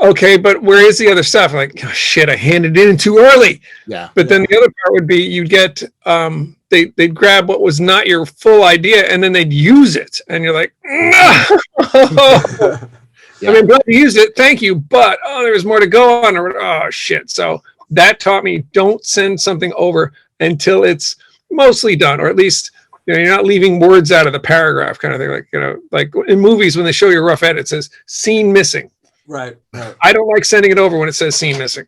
Speaker 3: okay, but where is the other stuff? I'm like, oh, shit, I handed it in too early.
Speaker 2: Yeah.
Speaker 3: But then the other part would be you'd get, they'd grab what was not your full idea and then they'd use it. And you're like, no. Yeah. I mean, glad you used it. Thank you. But, there was more to go on. Or, oh, shit. So that taught me, don't send something over until it's mostly done, or at least, you're not leaving words out of the paragraph kind of thing. Like, like in movies, when they show you a rough edit, it says scene missing.
Speaker 1: Right.
Speaker 3: I don't like sending it over when it says scene missing.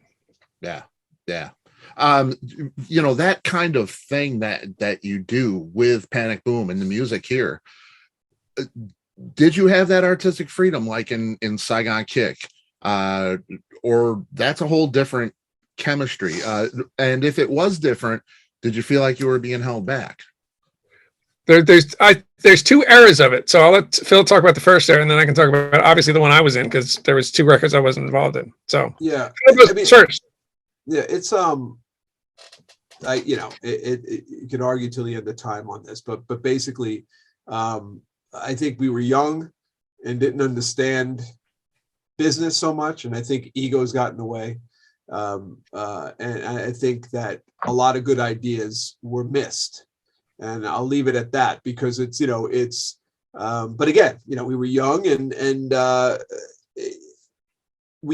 Speaker 2: Yeah. Yeah. That kind of thing that you do with Panic Boom and the music here, did you have that artistic freedom like in Saigon Kick, or that's a whole different chemistry? And if it was different, did you feel like you were being held back? There's two eras of it. So I'll let Phil talk about the first era, and then I can talk about obviously the one I was in, because there was two records I wasn't involved in. So
Speaker 1: yeah,
Speaker 3: first.
Speaker 1: Yeah, it's you can argue till the end of time on this, but basically, I think we were young and didn't understand business so much, and I think egos got in the way. And I think that a lot of good ideas were missed, and I'll leave it at that, because but again, we were young, and I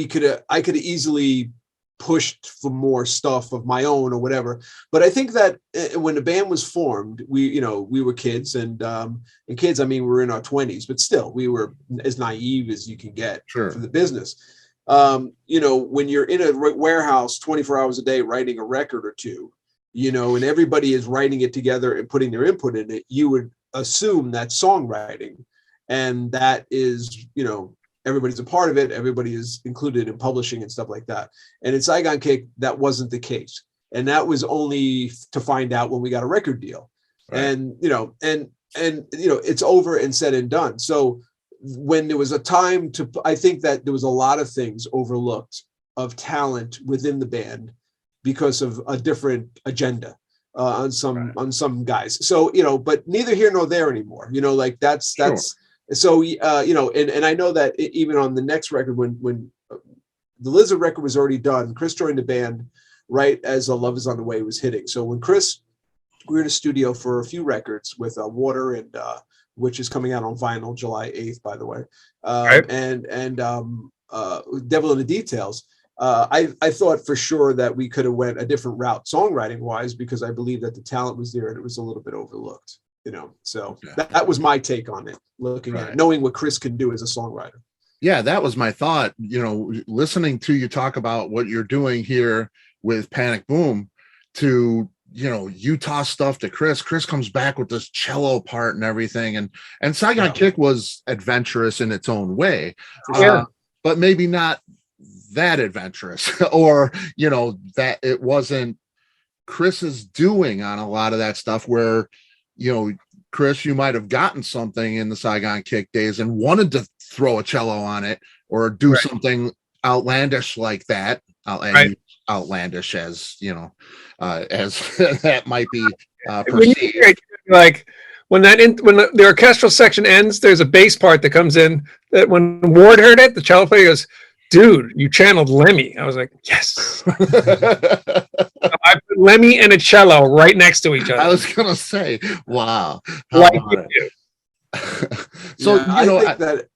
Speaker 1: could have easily pushed for more stuff of my own or whatever. But I think that when the band was formed, we were kids, and kids, I mean, we were in our 20s, but still we were as naive as you can get for the business. When you're in a warehouse 24 hours a day writing a record or two, and everybody is writing it together and putting their input in it, you would assume that songwriting, and that is, everybody's a part of it. Everybody is included in publishing and stuff like that. And in Saigon Kick, that wasn't the case. And that was only to find out when we got a record deal. Right. And, it's over and said and done. So when there was a time I think that there was a lot of things overlooked of talent within the band because of a different agenda on some guys. So, but neither here nor there anymore, that's, so, and I know that even on the next record, when the Lizard record was already done, Chris joined the band right as Love Is on the Way was hitting. So when we were in a studio for a few records with Water, and which is coming out on vinyl July 8th, by the way, and Devil in the Details. I thought for sure that we could have went a different route songwriting wise, because I believe that the talent was there and it was a little bit overlooked. So that was my take on it, looking at it, knowing what Chris can do as a songwriter.
Speaker 2: Yeah, that was my thought, listening to you talk about what you're doing here with Panic Boom to, Utah stuff to Chris comes back with this cello part and everything. And Saigon Kick was adventurous in its own way, but maybe not that adventurous or, that it wasn't Chris's doing on a lot of that stuff where, Chris, you might have gotten something in the Saigon Kick days and wanted to throw a cello on it or do something outlandish like that. Outlandish as, as that might be perceived.
Speaker 3: Like when the orchestral section ends, there's a bass part that comes in that when Ward heard it, the cello player goes, "Dude, you channeled Lemmy." I was like, yes. I put Lemmy and a cello right next to each other.
Speaker 2: I was gonna say, wow.
Speaker 3: So
Speaker 1: I think that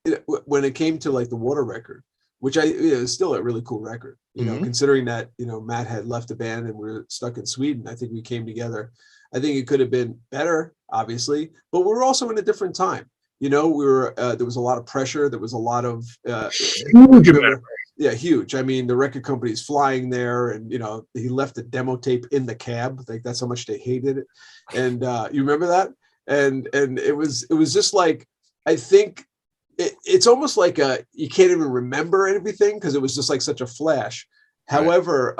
Speaker 1: when it came to like the Water record, which is still a really cool record, considering that Matt had left the band and we were stuck in Sweden. I think we came together. I think it could have been better, obviously, but we were also in a different time. We were there was a lot of pressure. There was a lot of huge. I mean, the record company's flying there, and he left a demo tape in the cab. Like, that's how much they hated it. And you remember that? And it was just like, I think it's almost like you can't even remember everything because it was just like such a flash. Right. However,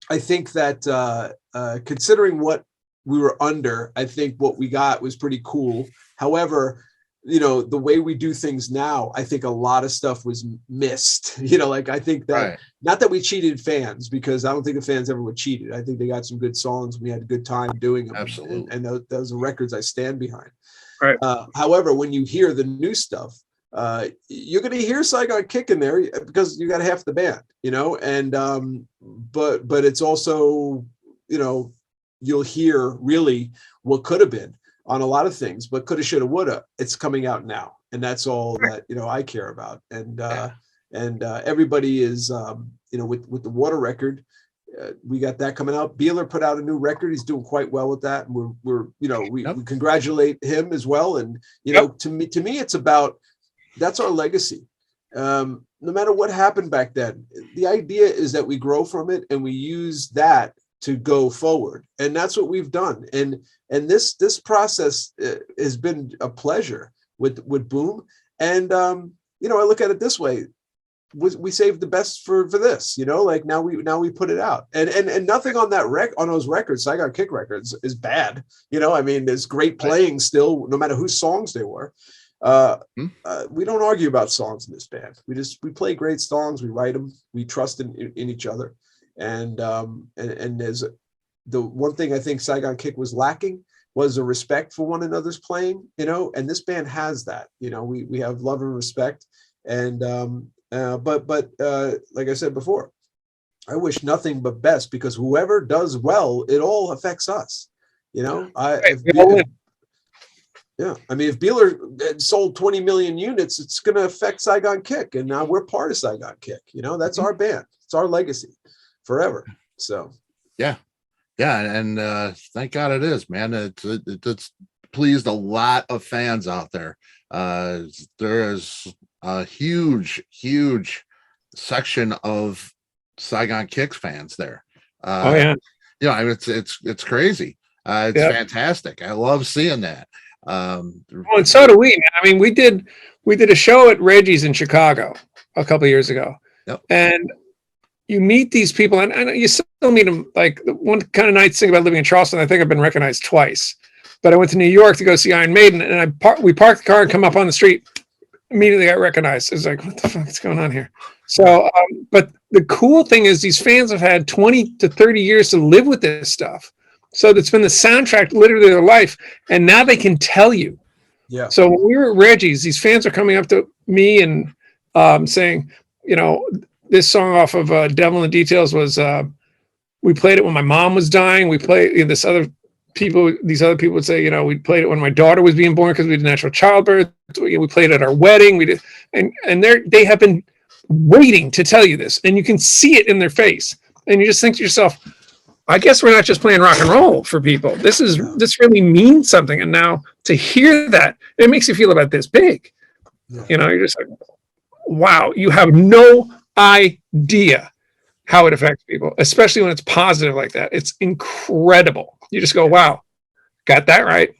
Speaker 1: I think that considering what we were under, I think what we got was pretty cool. However, the way we do things now, I think a lot of stuff was missed. I think that not that we cheated fans, because I don't think the fans ever were cheated. I think they got some good songs. We had a good time doing them.
Speaker 2: Absolutely.
Speaker 1: And those are records I stand behind.
Speaker 3: Right.
Speaker 1: However, when you hear the new stuff, you're going to hear Saigon Kick in there because you got half the band, and but it's also, you'll hear really what could have been on a lot of things, but coulda, shoulda, woulda. It's coming out now, and that's all that I care about. And everybody is, with the Water record, we got that coming out. Beeler put out a new record. He's doing quite well with that, and we congratulate him as well. And to me, it's about, that's our legacy. No matter what happened back then, the idea is that we grow from it and we use that to go forward, and that's what we've done. And this process has been a pleasure with Boom. And I look at it this way: we saved the best for this. Like now we put it out, and nothing on that on those records, Saigon Kick records, is bad. I mean, there's great playing still, no matter whose songs they were. We don't argue about songs in this band. We play great songs. We write them. We trust in each other. And there's the one thing I think Saigon Kick was lacking was a respect for one another's playing, and this band has that. We have love and respect, and but like I said before, I wish nothing but best, because whoever does well, it all affects us. If Beeler sold 20 million units, it's going to affect Saigon Kick, and now we're part of Saigon Kick. That's our band. It's our legacy forever. So
Speaker 2: yeah, and thank God it is, man. It's pleased a lot of fans out there. There is a huge section of Saigon Kicks fans there. It's crazy. It's fantastic. I love seeing that.
Speaker 3: And so do we, man. I mean, we did a show at Reggie's in Chicago a couple of years ago.
Speaker 2: Yep.
Speaker 3: And you meet these people, and you still meet them. Like, the one kind of nice thing about living in Charleston, I think I've been recognized twice. But I went to New York to go see Iron Maiden, and we parked the car and come up on the street, immediately got recognized. It's like, what the fuck is going on here? So, but the cool thing is these fans have had 20 to 30 years to live with this stuff. So that's been the soundtrack literally their life. And now they can tell you.
Speaker 1: Yeah.
Speaker 3: So when we were at Reggie's, these fans are coming up to me and saying, this song off of Devil in the Details was, we played it when my mom was dying. We played these other people would say, we played it when my daughter was being born because we did natural childbirth. We played it at our wedding. We did. And they have been waiting to tell you this. And you can see it in their face. And you just think to yourself, I guess we're not just playing rock and roll for people. This really means something. And now to hear that, it makes you feel about this big. Yeah. You're just like, wow, you have no idea how it affects people, especially when it's positive like that. It's incredible. You just go, wow, got that right.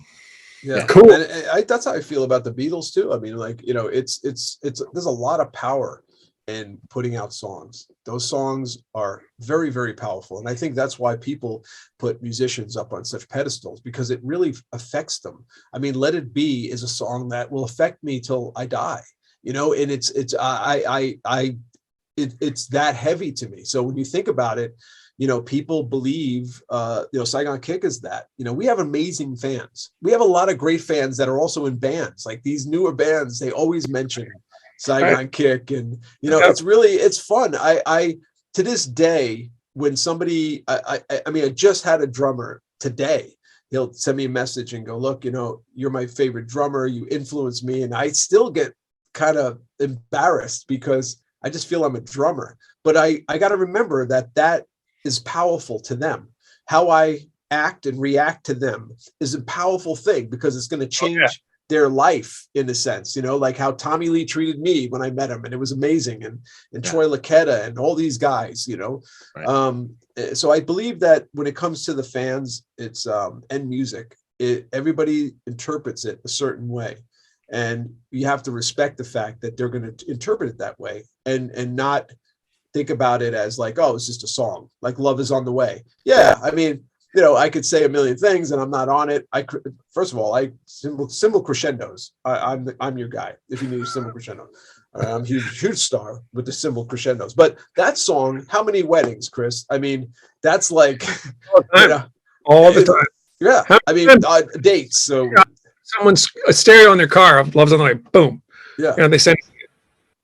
Speaker 1: Yeah,
Speaker 3: cool.
Speaker 1: And that's how I feel about the Beatles too. I mean, it's there's a lot of power in putting out songs. Those songs are very, very powerful. And I think that's why people put musicians up on such pedestals, because it really affects them. I mean, Let It Be is a song that will affect me till I die, and it's that heavy to me. So when you think about it, people believe, Saigon Kick is that. We have amazing fans. We have a lot of great fans that are also in bands. Like these newer bands, they always mention Saigon Kick, and it's fun. I to this day, when somebody, I just had a drummer today. He'll send me a message and go, look, you're my favorite drummer. You influenced me, and I still get kind of embarrassed because I just feel I'm a drummer. But I got to remember that is powerful to them. How I act and react to them is a powerful thing, because it's going to change their life in a sense, like how Tommy Lee treated me when I met him, and it was amazing. And Troy Laketta and all these guys, Right. So I believe that when it comes to the fans, it's and music, everybody interprets it a certain way. And you have to respect the fact that they're going to interpret it that way, and not think about it as like, oh, it's just a song, like Love Is on the Way. Yeah. I mean, I could say a million things and I'm not on it. First of all, cymbal crescendos. I'm your guy. If you need cymbal crescendo, I'm a huge star with the cymbal crescendos. But that song, how many weddings, Chris? I mean, that's like
Speaker 3: all the time.
Speaker 1: Yeah. I mean, dates. So
Speaker 3: someone's a stereo in their car, Love's on the Way. Boom.
Speaker 1: Yeah.
Speaker 3: They send.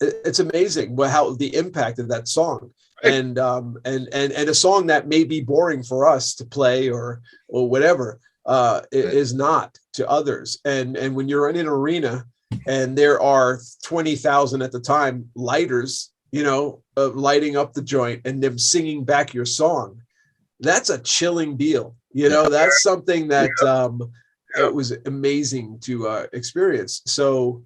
Speaker 1: It's amazing how the impact of that song. And a song that may be boring for us to play or whatever is not to others. And when you're in an arena and there are 20,000 at the time lighters, lighting up the joint and them singing back your song, that's a chilling deal. That's something that it was amazing to experience. So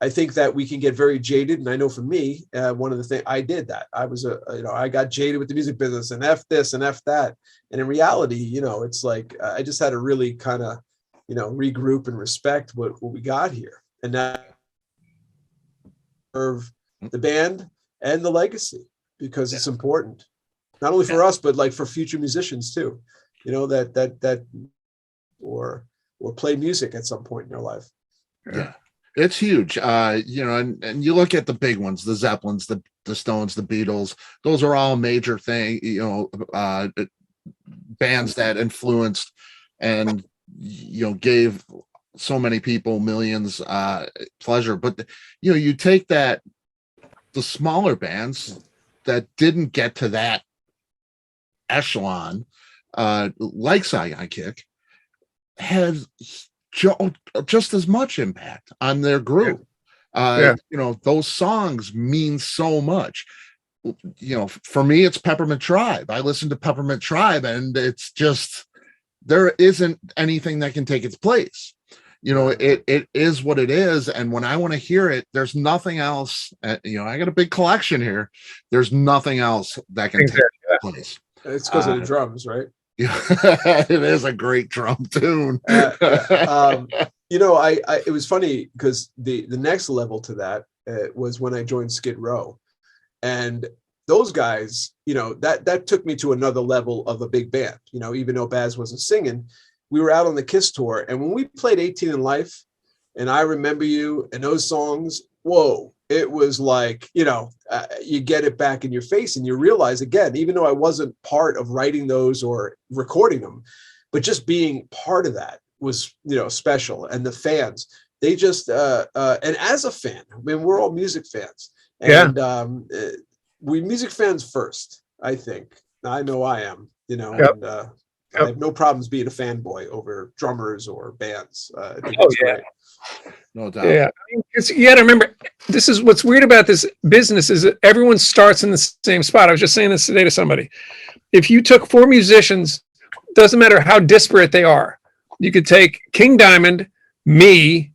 Speaker 1: I think that we can get very jaded. And I know for me, one of the things I did that I was I got jaded with the music business and F this and F that. And in reality, it's like, I just had to really kind of, regroup and respect what we got here. And now serve the band and the legacy, because it's important, not only for us, but like for future musicians too, that or play music at some point in their life.
Speaker 2: Yeah. It's huge, and you look at the big ones, the Zeppelins, the Stones, the Beatles. Those are all major thing, bands that influenced and gave so many people millions pleasure. But you take that, the smaller bands that didn't get to that echelon, like Saigon Kick, had just as much impact on their group. Those songs mean so much. For me, it's Peppermint Tribe. I listen to Peppermint Tribe, and it's just, there isn't anything that can take its place. It is what it is. And when I want to hear it, there's nothing else. I got a big collection here. There's nothing else that can take its place.
Speaker 1: It's because of the drums, right?
Speaker 2: Yeah, it is a great drum tune.
Speaker 1: It was funny because the next level to that was when I joined Skid Row, and those guys, that took me to another level of a big band. Even though Baz wasn't singing, we were out on the Kiss tour, and when we played 18 in Life and I Remember You and those songs, whoa, it was like, you get it back in your face, and you realize, again, even though I wasn't part of writing those or recording them, but just being part of that was, special. And the fans, they just, and as a fan, I mean, we're all music fans, and we music fans first, I think. I know I am, and I have no problems being a fanboy over drummers or bands. Great.
Speaker 2: No doubt.
Speaker 3: Yeah, you got to remember, this is what's weird about this business, is that everyone starts in the same spot. I was just saying this today to somebody. If you took 4 musicians, doesn't matter how disparate they are, you could take King Diamond, me,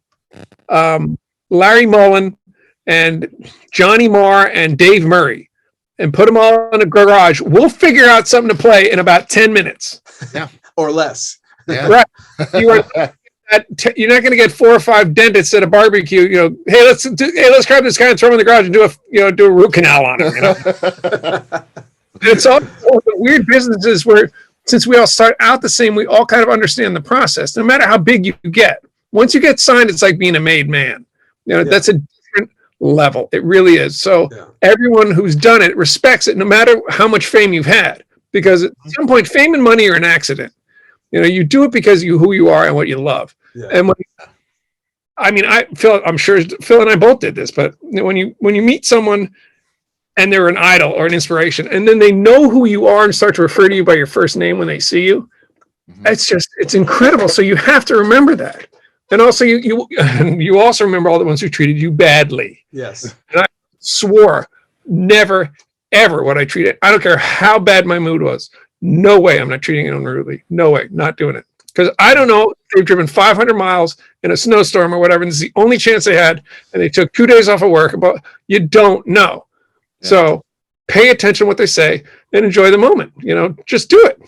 Speaker 3: Larry Mullen, and Johnny Marr and Dave Murray, and put them all in a garage. We'll figure out something to play in about 10 minutes.
Speaker 2: Yeah.
Speaker 1: Or less.
Speaker 2: Yeah.
Speaker 3: Right. You're not going to get 4 or 5 dentists at a barbecue. Hey, let's grab this guy and throw him in the garage and do a root canal on him. It's all the weird businesses where, since we all start out the same, we all kind of understand the process. No matter how big you get, once you get signed, it's like being a made man. That's a different level. It really is. So everyone who's done it respects it, no matter how much fame you've had, because at some point, fame and money are an accident. You do it because who you are and what you love. Yeah. And I'm sure Phil and I both did this, but when you meet someone and they're an idol or an inspiration, and then they know who you are and start to refer to you by your first name when they see you, it's incredible. So you have to remember that. And also you also remember all the ones who treated you badly.
Speaker 1: Yes.
Speaker 3: And I swore never, ever would I treat it. I don't care how bad my mood was. No way I'm not treating anyone rudely. No way, not doing it. Because I don't know, they've driven 500 miles in a snowstorm or whatever, and this is the only chance they had, and they took 2 days off of work, but you don't know. Yeah. So pay attention to what they say and enjoy the moment. Just do it.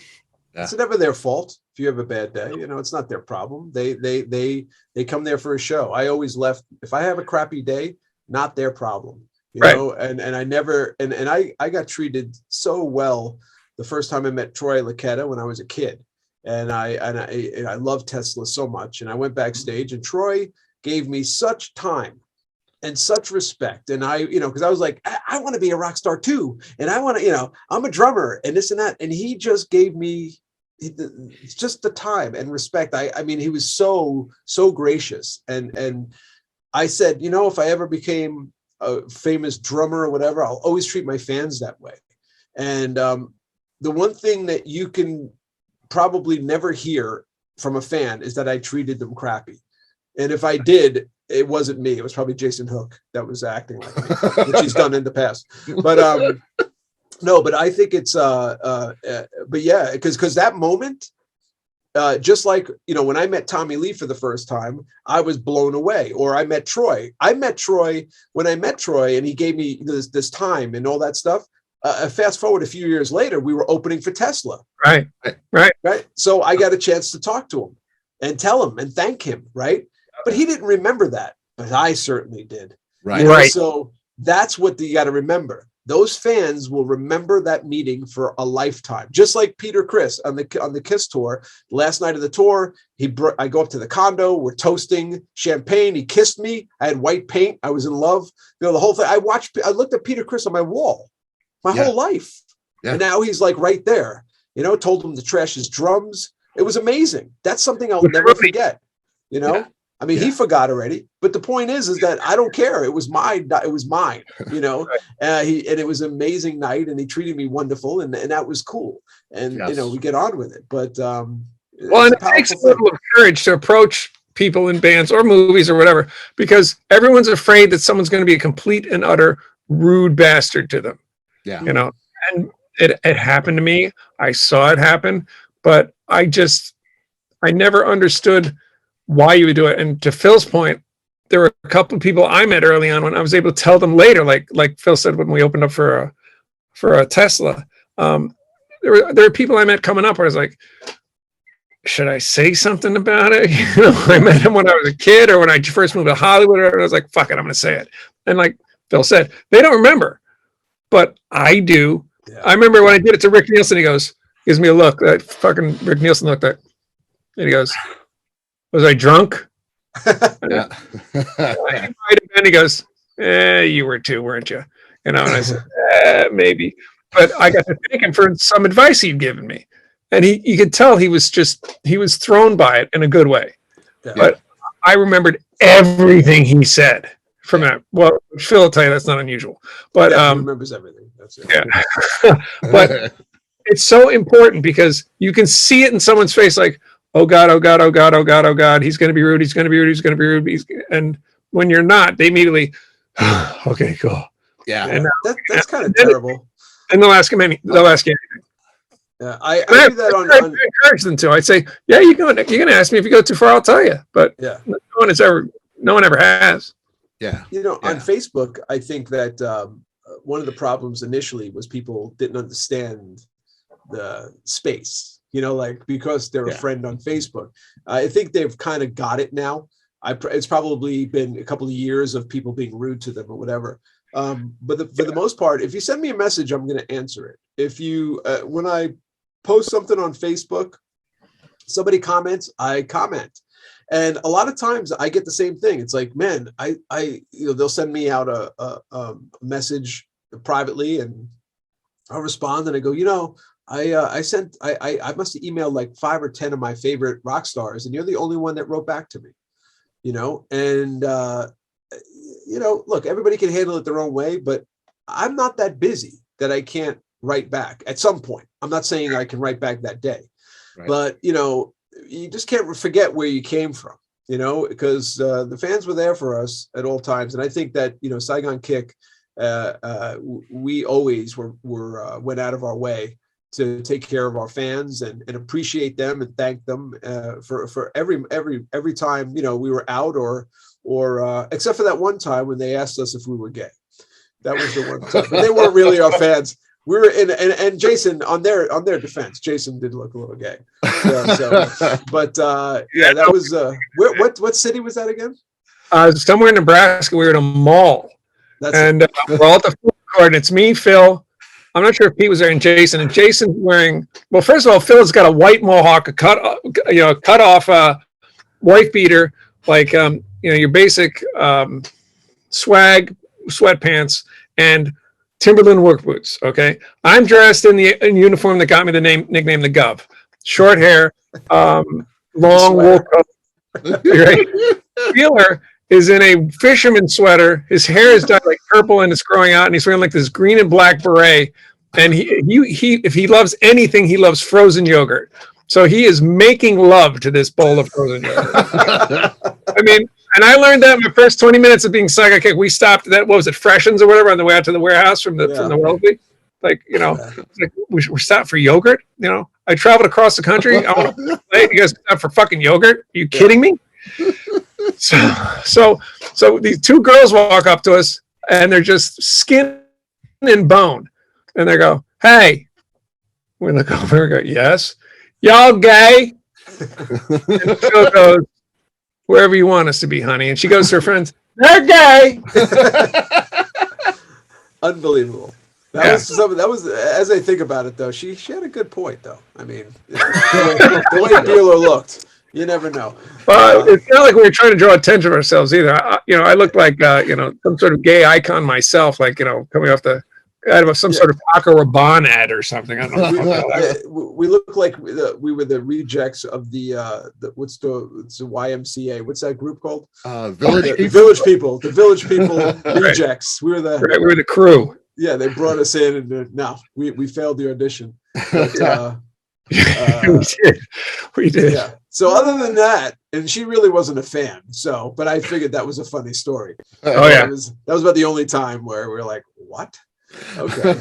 Speaker 1: Yeah. It's never their fault if you have a bad day. It's not their problem. They come there for a show. I always left, if I have a crappy day, not their problem. And I never, and I got treated so well the first time I met Troy Laketta when I was a kid, and I love Tesla so much. And I went backstage, and Troy gave me such time and such respect. And because I was like, I want to be a rock star too, and I want to, I'm a drummer and this and that. And he just gave me just the time and respect. I mean, he was so gracious. And I said, if I ever became a famous drummer or whatever, I'll always treat my fans that way. And the one thing that you can probably never hear from a fan is that I treated them crappy. And if I did, it wasn't me. It was probably Jason Hook that was acting like me, which he's done in the past. But no, but I think it's but yeah, because that moment, just like when I met Tommy Lee for the first time, I was blown away. Or I met Troy. When I met Troy and he gave me this time and all that stuff. Fast forward a few years later, we were opening for Tesla.
Speaker 3: Right.
Speaker 1: So I got a chance to talk to him and tell him and thank him. Right. But he didn't remember that, but I certainly did.
Speaker 2: Right.
Speaker 1: So that's what you got to remember. Those fans will remember that meeting for a lifetime. Just like Peter Criss on the Kiss tour. Last night of the tour, I go up to the condo. We're toasting champagne. He kissed me. I had white paint. I was in love. The whole thing. I looked at Peter Criss on my wall. My whole life. Yeah. And now he's like right there. You know, told him to trash his drums. It was amazing. That's something I'll never forget. You know, I mean, he forgot already, but the point is that I don't care. It was mine. It was mine. You know, and it was an amazing night, and he treated me wonderful, and that was cool. And you know, we get on with it. But
Speaker 3: well, and it takes a little of courage to approach people in bands or movies or whatever, because everyone's afraid that someone's going to be a complete and utter rude bastard to them.
Speaker 2: Yeah,
Speaker 3: you know, and it happened to me. I saw it happen, but I never understood why you would do it. And to Phil's point, there were a couple of people I met early on when I was able to tell them later, like Phil said, when we opened up for a Tesla, there were people I met coming up where I was like, should I say something about it? You know, I met him when I was a kid or when I first moved to Hollywood, and I was like, fuck it, I'm going to say it. And like Phil said, they don't remember, but I do. Yeah. I remember when I did it to Rick Nielsen, he gives me a look. That fucking Rick Nielsen looked at, and he goes, was I drunk?
Speaker 2: Yeah.
Speaker 3: And he goes, you were too, weren't you? You know, and I said, maybe. But I got to thank him for some advice he'd given me. And you could tell he was thrown by it in a good way. Yeah. But I remembered everything he said from that. Well, Phil will tell you that's not unusual. But
Speaker 1: he remembers everything. That's it.
Speaker 3: Yeah. But it's so important because you can see it in someone's face, like, oh God, oh God, oh God, oh God, oh God, he's going to be rude, he's going to be rude, he's going to be rude. And when you're not, they immediately, okay, cool.
Speaker 2: Yeah.
Speaker 1: And that's kind of terrible.
Speaker 3: And they'll ask him anything.
Speaker 1: Yeah, I do that on
Speaker 3: encourage them to. I'd say, yeah, you're gonna ask me if you go too far, I'll tell you. But
Speaker 1: yeah,
Speaker 3: no one ever has.
Speaker 2: Yeah.
Speaker 1: You know, on Facebook, I think that one of the problems initially was people didn't understand the space, you know, like because they're a friend on Facebook. I think they've kind of got it now. It's probably been a couple of years of people being rude to them or whatever. But for the most part, if you send me a message, I'm going to answer it. If you, when I post something on Facebook, somebody comments, I comment. And a lot of times I get the same thing. It's like, man, they'll send me out a message privately and I'll respond and I go, you know, I must have emailed like 5 or 10 of my favorite rock stars and you're the only one that wrote back to me, you know? And, you know, look, everybody can handle it their own way, but I'm not that busy that I can't write back at some point. I'm not saying I can write back that day, but you know, you just can't forget where you came from, you know, because the fans were there for us at all times. And I think that, you know, Saigon Kick, we always went out of our way to take care of our fans and appreciate them and thank them for every time, you know, we were out or except for that one time when they asked us if we were gay. That was the one time, but they weren't really our fans. We were in, and Jason, on their defense, Jason did look a little gay. But that was what city was that again?
Speaker 3: Somewhere in Nebraska. We were at a mall, we're all at the food court, and it's me, Phil. I'm not sure if Pete was there, and Jason. And Jason's wearing. Well, first of all, Phil's got a white mohawk, a cut off wife beater, like your basic swag sweatpants and Timberland work boots. Okay, I'm dressed in uniform that got me the nickname the Gov. Short hair, long wool coat. Right? Wheeler is in a fisherman sweater. His hair is dyed like purple and it's growing out, and he's wearing like this green and black beret. And he if he loves anything, he loves frozen yogurt. So he is making love to this bowl of frozen yogurt. I mean. And I learned that in the first 20 minutes of being Saigon Kick. We stopped at Freshens or whatever on the way out to the warehouse from the Wellesley. Like, you know, like we stopped for yogurt. You know, I traveled across the country. I want to play. You guys stop for fucking yogurt? Are you kidding me? So these two girls walk up to us and they're just skin and bone. And they go, "Hey," we look over and go, "Yes, y'all gay?" And Phil goes, "Wherever you want us to be, honey." And she goes to her friends, "They're gay."
Speaker 1: Unbelievable. That was as I think about it though, she had a good point though. I mean, the way Bueller looked, you never know.
Speaker 3: It's not like we were trying to draw attention to ourselves either. I looked like some sort of gay icon myself, like, you know, coming off the out of some sort of Paco Rabanne ad or something. I don't know.
Speaker 1: We look like we were the rejects of the what's the YMCA? What's that group called?
Speaker 2: Village
Speaker 1: People. The Village People rejects. We were
Speaker 3: the crew.
Speaker 1: Yeah, they brought us in, and no, we failed the audition. But,
Speaker 3: we did.
Speaker 1: Yeah. So other than that, and she really wasn't a fan. So, but I figured that was a funny story.
Speaker 3: Oh yeah,
Speaker 1: that was about the only time where we were like, "What?" Okay.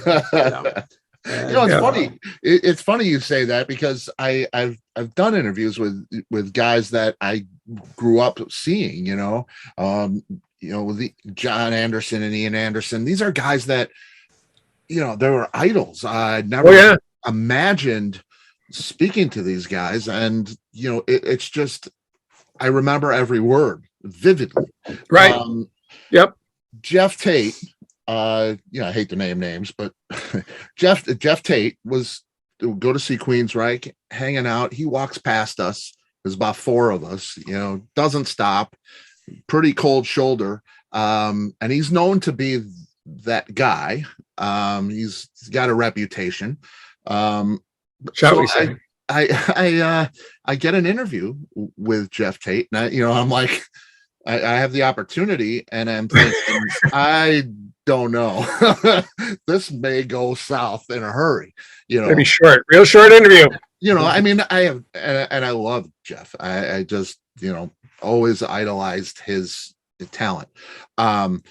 Speaker 2: It's funny. It's funny you say that because I've done interviews with guys that I grew up seeing. With the John Anderson and Ian Anderson. These are guys that they were idols. I never imagined speaking to these guys, and it's just I remember every word vividly.
Speaker 3: Right. Yep.
Speaker 2: Jeff Tate. I hate to name names, but Jeff Tate was go to see Queensryche, hanging out. He walks past us. There's about four of us. Doesn't stop. Pretty cold shoulder. And he's known to be that guy. He's got a reputation.
Speaker 3: Shall we say?
Speaker 2: I get an interview with Jeff Tate, and I'm like, I have the opportunity, and I'm thinking, I don't know, this may go south in a hurry.
Speaker 3: Maybe short, real short interview.
Speaker 2: I have, and I love Jeff. I just always idolized his talent. So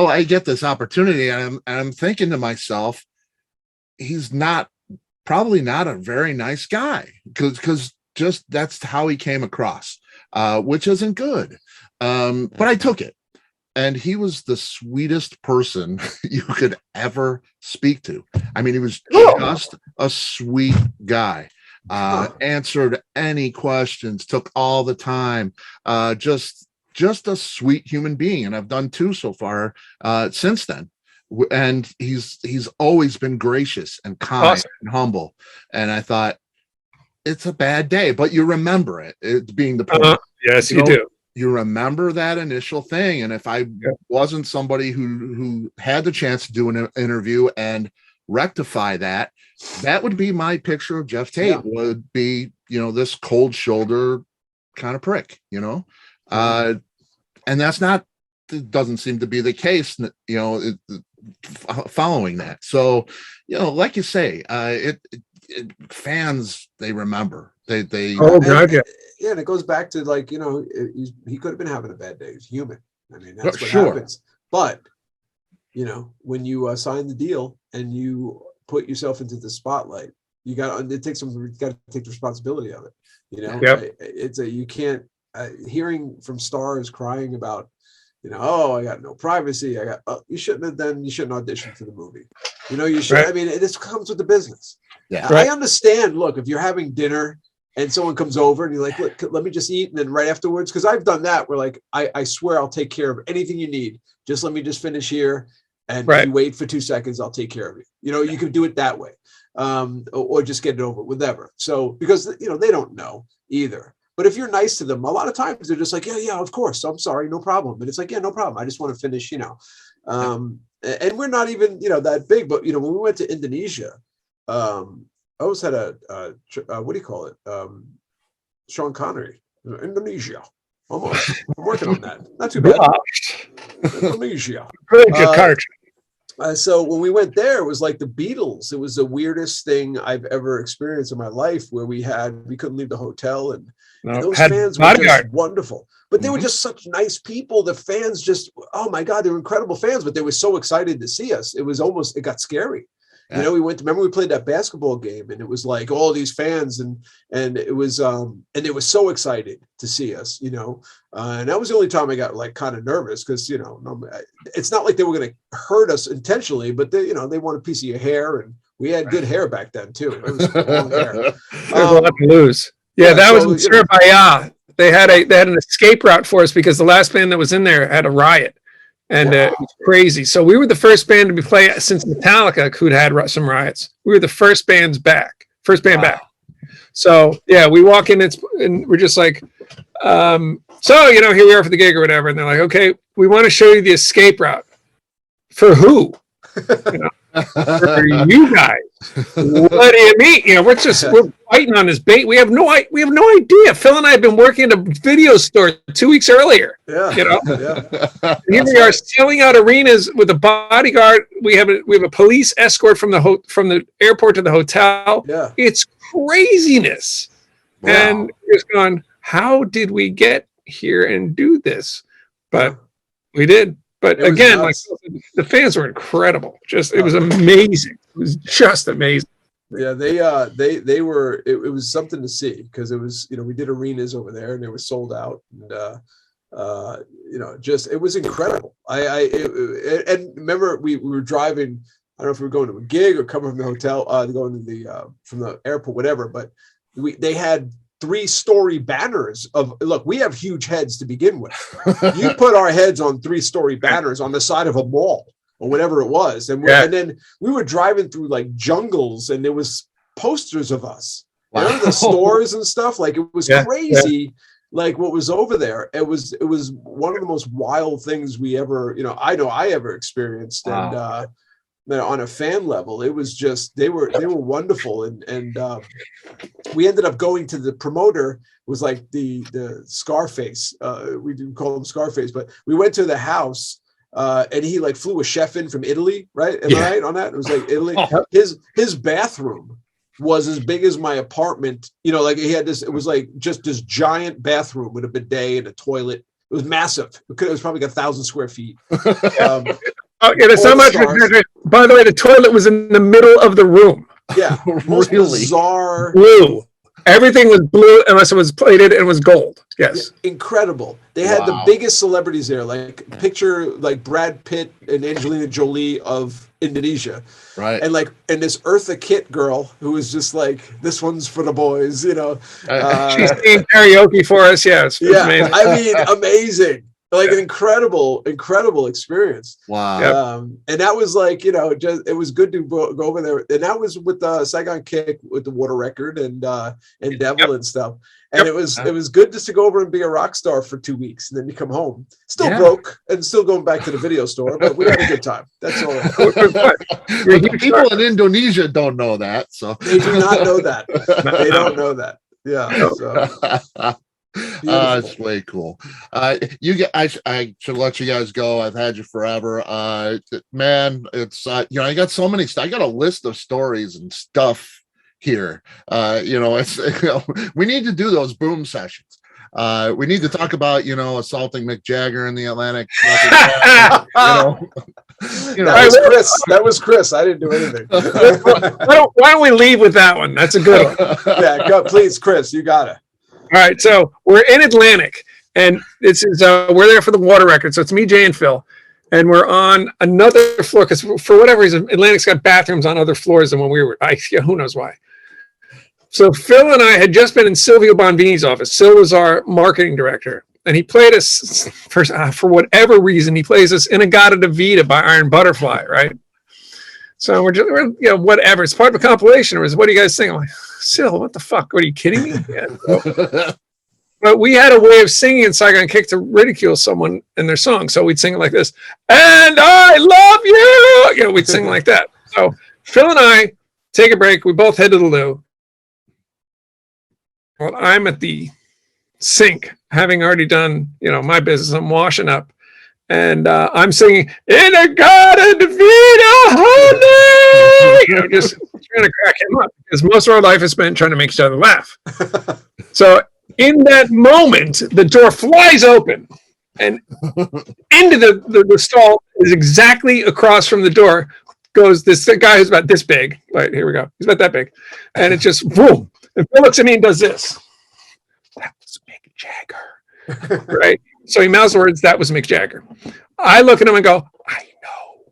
Speaker 2: I get this opportunity, and I'm thinking to myself, he's probably not a very nice guy because just that's how he came across, which isn't good. But I took it, and he was the sweetest person you could ever speak to. I mean, he was just a sweet guy. Answered any questions, took all the time, just a sweet human being. And I've done two so far since then. And he's always been gracious and kind and humble. And I thought, it's a bad day, but you remember it being the point.
Speaker 3: Yes, you do.
Speaker 2: You remember that initial thing. And if I wasn't somebody who had the chance to do an interview and rectify that would be my picture of Jeff Tate. Would be this cold shoulder kind of prick, and that's not, it doesn't seem to be the case, following that. So like you say, fans, they remember, they
Speaker 1: and it goes back to he could have been having a bad day. He's human. I mean, that's what happens. But when you sign the deal and you put yourself into the spotlight, you got to take the responsibility of it. You can't hearing from stars crying about, I got no privacy. You shouldn't audition for the movie. You should. Right. I mean, this comes with the business. Yeah. I understand. Look, if you're having dinner and someone comes over and you're like, look, let me just eat, and then right afterwards, because I've done that. We're like, I swear I'll take care of anything you need. Just let me just finish here. And you wait for 2 seconds, I'll take care of you. You can do it that way, or just get it over, whatever. So because they don't know either. But if you're nice to them, a lot of times they're just like, yeah, of course, I'm sorry, no problem. But it's like, yeah, no problem. I just want to finish, And we're not even that big. But when we went to Indonesia, I always had a what do you call it? Sean Connery, Indonesia. Almost. I'm working on that. Not too bad. Indonesia. So when we went there, it was like the Beatles. It was the weirdest thing I've ever experienced in my life, where we couldn't leave the hotel, and those fans were just wonderful. But they were just such nice people. The fans just, oh my God, they were incredible fans, but they were so excited to see us. It got scary. Yeah. Remember we played that basketball game, and it was like all these fans, and it was and they were so excited to see us, and that was the only time I got kind of nervous, because it's not like they were going to hurt us intentionally, but they want a piece of your hair, and we had good hair back then too. It was long hair.
Speaker 3: There's a lot to lose. Yeah, that was in Surabaya. They had an escape route for us because the last band that was in there had a riot. And it was crazy. So we were the first band to be played since Metallica, who'd had some riots. We were the first band back. So we walk in and we're just like, here we are for the gig or whatever. And they're like, okay, we want to show you the escape route. For who? You know, for you guys, what do you mean? You know, we're fighting on this bait. We have no idea. Phil and I have been working at a video store 2 weeks earlier.
Speaker 1: Yeah,
Speaker 3: you know.
Speaker 1: Yeah.
Speaker 3: Here we are selling out arenas with a bodyguard. We have a police escort from the airport to the hotel.
Speaker 1: Yeah,
Speaker 3: it's craziness.
Speaker 2: Wow.
Speaker 3: And it's gone. How did we get here and do this? But we did. But again, like the fans were incredible. It was amazing. It was just amazing.
Speaker 1: Yeah, they were. It was something to see because it was, you know, we did arenas over there and they were sold out, and you know, just it was incredible. And remember we were driving. I don't know if we were going to a gig or coming from the hotel, going to the from the airport, whatever. But they had 3-story banners of, look, we have huge heads to begin with. You put our heads on 3-story banners on the side of a mall or whatever it was. And then we were driving through like jungles and there was posters of us. Wow. Remember the stores and stuff? Like it was crazy. Like what was over there. It was one of the most wild things we ever, I ever experienced. Wow. And on a fan level, it was just, they were wonderful. And we ended up going to the promoter. It was like the Scarface. We didn't call him Scarface, but we went to the house and he like flew a chef in from Italy, right? Am I right on that? It was like Italy. His bathroom was as big as my apartment. You know, like he had this, it was like just this giant bathroom with a bidet and a toilet. It was massive. It was probably like 1,000 square feet.
Speaker 3: It's so much. By the way, the toilet was in the middle of the room.
Speaker 1: Yeah, really bizarre.
Speaker 3: Blue. Everything was blue unless it was plated and was gold. Yes,
Speaker 1: incredible. They had the biggest celebrities there. Like picture like Brad Pitt and Angelina Jolie of Indonesia,
Speaker 2: right?
Speaker 1: And this Eartha Kitt girl who was just like, this one's for the boys, you know.
Speaker 3: She's singing karaoke for us. Yes,
Speaker 1: amazing. I mean, amazing. Like an incredible experience.
Speaker 2: Wow.
Speaker 1: And that was like, it was good to go over there. And that was with Saigon Kick with the Water Record and Devil and stuff. And it was good just to go over and be a rock star for 2 weeks. And then you come home, still broke and still going back to the video store, but we had a good time. That's all.
Speaker 2: The people in Indonesia don't know that. So
Speaker 1: they do not know that. They don't know that. Yeah. So.
Speaker 2: It's way cool. I should let you guys go. I've had you forever. Man, it's I got so many. I got a list of stories and stuff here. We need to do those boom sessions. We need to talk about assaulting Mick Jagger in the Atlantic.
Speaker 1: That was Chris. I didn't do anything.
Speaker 3: Why don't we leave with that one? That's a good one.
Speaker 1: Yeah, go, please, Chris. You got it.
Speaker 3: All right, so we're in Atlantic, and this is we're there for the Water Record. So it's me, Jay, and Phil, and we're on another floor because for whatever reason, Atlantic's got bathrooms on other floors than when we were. Who knows why? So Phil and I had just been in Silvio Bonvini's office. Sil was our marketing director, and he played us for whatever reason. He plays us "Inagata da Vida" by Iron Butterfly, right? So we're whatever. It's part of a compilation. Or what do you guys think? I'm like, Sil, what the fuck? Are you kidding me? Yeah. But we had a way of singing in Saigon Kick to ridicule someone in their song. So we'd sing it like this, and I love you. We'd sing like that. So Phil and I take a break. We both head to the loo. Well, I'm at the sink, having already done, my business. I'm washing up. And I'm singing "Inagata da Vida, honey," just trying to crack him up because most of our life is spent trying to make each other laugh. So in that moment, the door flies open, and into the stall is exactly across from the door goes this guy who's about this big. Right, here we go. He's about that big, and it just boom. And Phil looks at me and does this. That was Mick Jagger, right? So he mouths the words, "That was Mick Jagger." I look at him and go, "I know."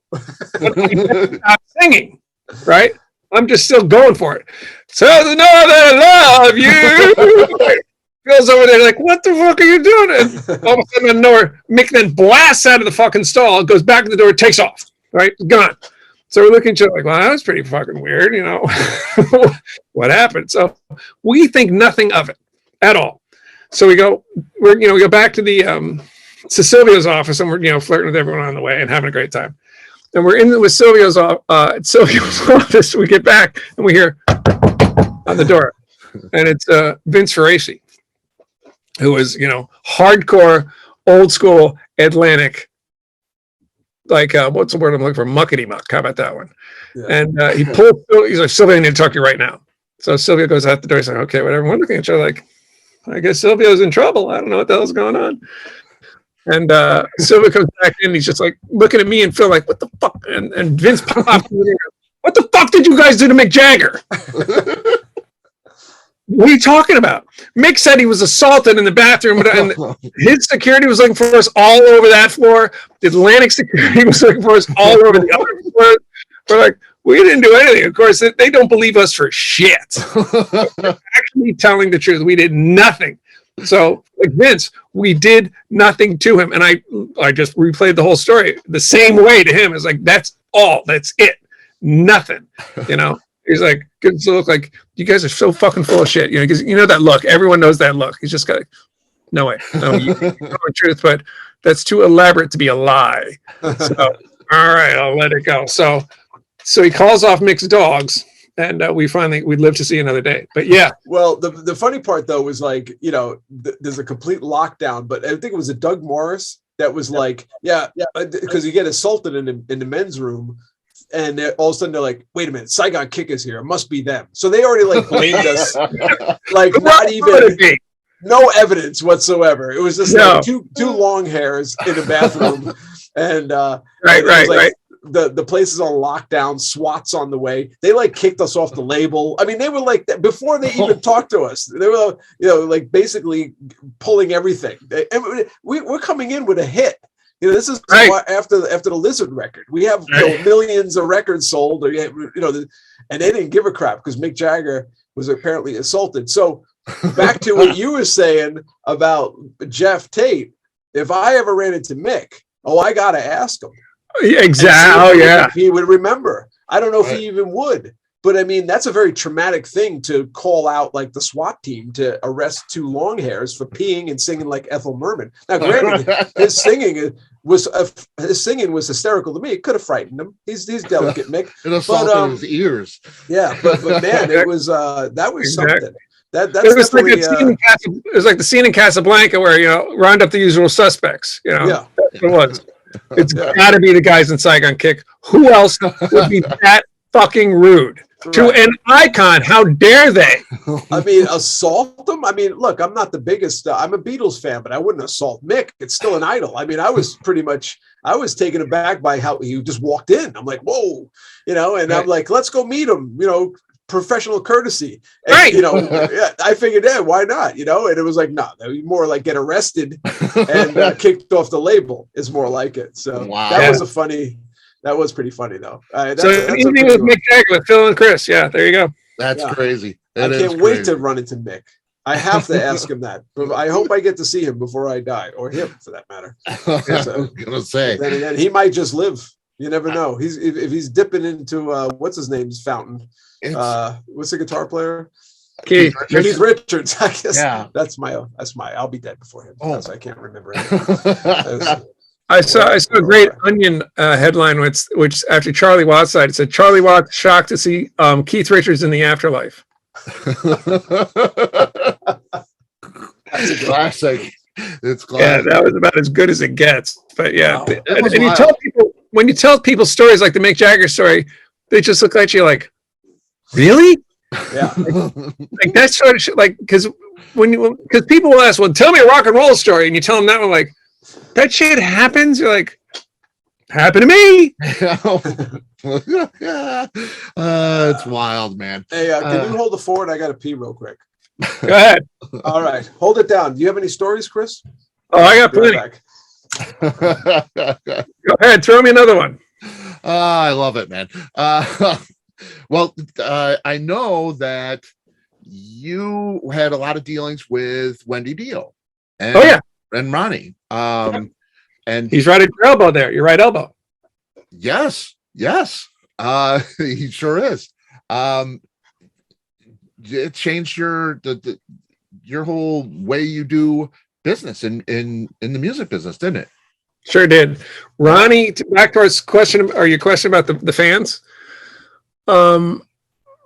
Speaker 3: But he never stopped singing, right? I'm just still going for it. So to know that I love you. Phil's over there like, "What the fuck are you doing?" And all of a sudden, out of nowhere, Mick then blasts out of the fucking stall, goes back to the door, takes off, right? Gone. So we're looking at each other like, "Well, that was pretty fucking weird, What happened?" So we think nothing of it at all. So we go back to the Silvio's office, and we're flirting with everyone on the way and having a great time. And we're in with Silvio's office. We get back and we hear on the door, and it's Vince Faraci, who was, hardcore, old school Atlantic, like what's the word I'm looking for? Muckety muck. How about that one? Yeah. And he pulled. He's like, Silvio, I need to talk to you right now. So Silvio goes out the door. He's like, okay, whatever. We're looking at each other like, I guess Silvio's in trouble. I don't know what the hell's going on. And Silvio comes back in. He's just like looking at me and Phil like, what the fuck? And Vince popped in there. What the fuck did you guys do to Mick Jagger? What are you talking about? Mick said he was assaulted in the bathroom, and his security was looking for us all over that floor. The Atlantic security was looking for us all over the other floor. We're like, we didn't do anything. Of course, they don't believe us for shit. We're actually telling the truth. We did nothing. So, like Vince, we did nothing to him. And I just replayed the whole story the same way to him. It's like, that's all. That's it. Nothing. He's like, gives a look like, you guys are so fucking full of shit. Because that look. Everyone knows that look. He's just got, no way. No, you know the truth, but that's too elaborate to be a lie. So, all right, I'll let it go. So he calls off Mick's dogs, and we live to see another day. But yeah.
Speaker 1: Well, the funny part though was like, there's a complete lockdown, but I think it was a Doug Morris that was like, because you get assaulted in the men's room. And all of a sudden they're like, wait a minute, Saigon Kick is here. It must be them. So they already like blamed us. Like not even no evidence whatsoever. It was just like two long hairs in the bathroom. And right. The place is on lockdown, SWAT's on the way. They like kicked us off the label. I mean, they were like that before they even talked to us. They were like basically pulling everything. We're coming in with a hit. This is right after the Lizard record. We have millions of records sold, and they didn't give a crap because Mick Jagger was apparently assaulted. So back to what you were saying about Jeff Tate. If I ever ran into Mick, I got to ask him.
Speaker 3: Exactly.
Speaker 1: If he would remember. I don't know if he even would. But I mean, that's a very traumatic thing to call out like the SWAT team to arrest two long hairs for peeing and singing like Ethel Merman. Now, granted, his singing was hysterical to me. It could have frightened him. He's delicate, Mick.
Speaker 2: It assaulted his ears.
Speaker 1: Yeah, but man, it was that was something. That's
Speaker 3: it was like it was like the scene in Casablanca where round up the usual suspects. Yeah, that's what it was. It's got to be the guys in Saigon Kick. Who else would be that fucking rude? To an icon, how dare they?
Speaker 1: I mean, assault them? I mean, look, I'm not the biggest, I'm a Beatles fan, but I wouldn't assault Mick. It's still an idol. I mean, I was taken aback by how he just walked in. I'm like, whoa, and I'm like, let's go meet him, professional courtesy. And, I figured, why not? And it was like, no, more like get arrested and kicked off the label is more like it. So that was pretty funny, though.
Speaker 3: So anything with Mick Jagger with Phil and Chris. Yeah, there you go.
Speaker 2: That's crazy.
Speaker 1: I can't wait to run into Mick. I have to ask him that. But I hope I get to see him before I die, or him for that matter.
Speaker 2: I was gonna say.
Speaker 1: Then again, he might just live. You never know. If he's dipping into what's his name's fountain. What's the guitar player?
Speaker 3: Keith
Speaker 1: Richards. I guess that's my. I'll be dead before him. I can't remember anything.
Speaker 3: I saw a great Onion headline which after Charlie Watts died, it said Charlie Watts shocked to see Keith Richards in the afterlife.
Speaker 2: That's a classic. It's classic.
Speaker 3: Yeah, that was about as good as it gets. But yeah, and when you tell people stories like the Mick Jagger story, they just look at you like, really?
Speaker 1: Yeah,
Speaker 3: like that sort of shit. Like because people will ask, well, tell me a rock and roll story, and you tell them that one like. That shit happens. You're like, happened to me.
Speaker 2: It's wild, man.
Speaker 1: Hey, can you hold the fort? I got to pee real quick.
Speaker 3: Go ahead.
Speaker 1: All right, hold it down. Do you have any stories, Chris?
Speaker 3: Oh, I got plenty. Go ahead, throw me another one.
Speaker 2: I love it, man. Well, I know that you had a lot of dealings with Wendy Dio. And Ronnie. And
Speaker 3: he's right at your elbow there. Your right elbow.
Speaker 2: Yes. He sure is. It changed your whole way you do business in the music business, didn't it?
Speaker 3: Sure did. Ronnie, back to our question, or your question about the fans.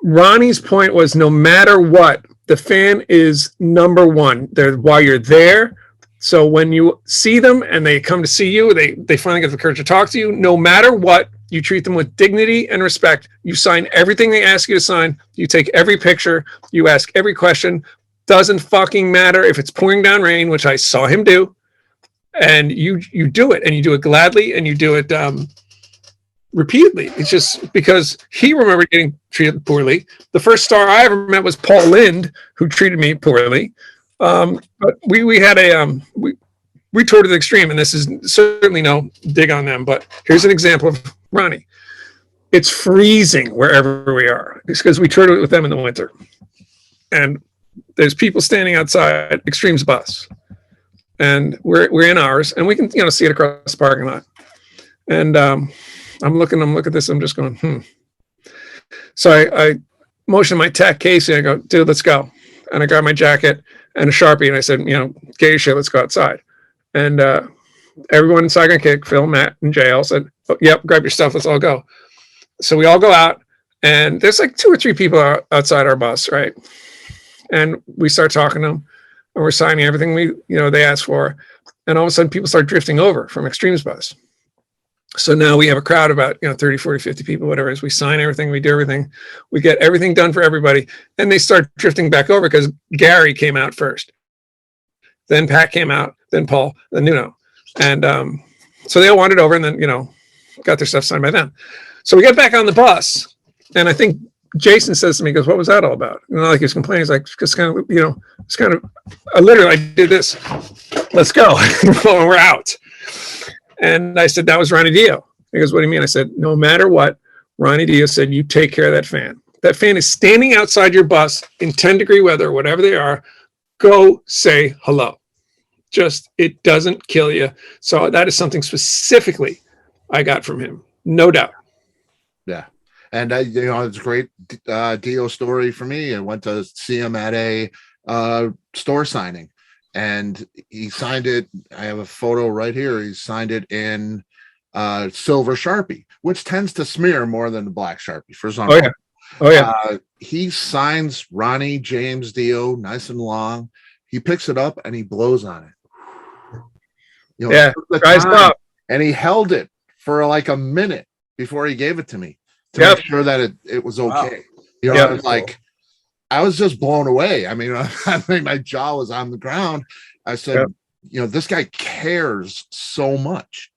Speaker 3: Ronnie's point was no matter what, the fan is number one. They're while you're there. So when you see them and they come to see you, they finally get the courage to talk to you. No matter what, you treat them with dignity and respect. You sign everything they ask you to sign. You take every picture. You ask every question. Doesn't fucking matter if it's pouring down rain, which I saw him do. And you do it, and you do it gladly, and you do it repeatedly. It's just because he remembered getting treated poorly. The first star I ever met was Paul Lind, who treated me poorly. But we had we toured to the extreme, and this is certainly no dig on them, but here's an example of Ronnie. It's freezing wherever we are. It's because we toured with them in the winter, and there's people standing outside Extreme's bus, and we're in ours, and we can see it across the parking lot. And I'm looking at this. I'm just going, So I motion my tech Casey. I go, dude, let's go. And I grab my jacket and a Sharpie, and I said, get your shit, let's go outside. And everyone in Saigon Kick, Phil, Matt, and Jay all said, oh, yep, grab your stuff, let's all go. So we all go out, and there's like 2 or 3 people outside our bus, right? And we start talking to them, and we're signing everything they asked for. And all of a sudden, people start drifting over from Extreme's bus. So now we have a crowd about 30, 40, 50 people, whatever it is. We sign everything, we do everything, we get everything done for everybody. And they start drifting back over because Gary came out first. Then Pat came out, then Paul, then Nuno. And so they all wandered over and then, got their stuff signed by them. So we get back on the bus, and I think Jason says to me, he goes, what was that all about? And like he was complaining, he's like, just kind of, it's kind of, literally, I did this. Let's go. And we're out. And I said, that was Ronnie Dio. He goes, what do you mean? I said, no matter what, Ronnie Dio said, you take care of that fan. That fan is standing outside your bus in 10-degree weather, whatever they are. Go say hello. Just, it doesn't kill you. So that is something specifically I got from him. No doubt.
Speaker 2: Yeah. And, it's a great Dio story for me. I went to see him at a store signing. And he signed it. I have a photo right here. He signed it in silver Sharpie, which tends to smear more than the black Sharpie for some reason.
Speaker 3: Oh, yeah.
Speaker 2: He signs Ronnie James Dio nice and long. He picks it up and he blows on it.
Speaker 3: Tries up.
Speaker 2: And he held it for like a minute before he gave it to me to make sure that it was okay. Wow. I was like, I was just blown away. I mean, I think my jaw was on the ground. I said, this guy cares so much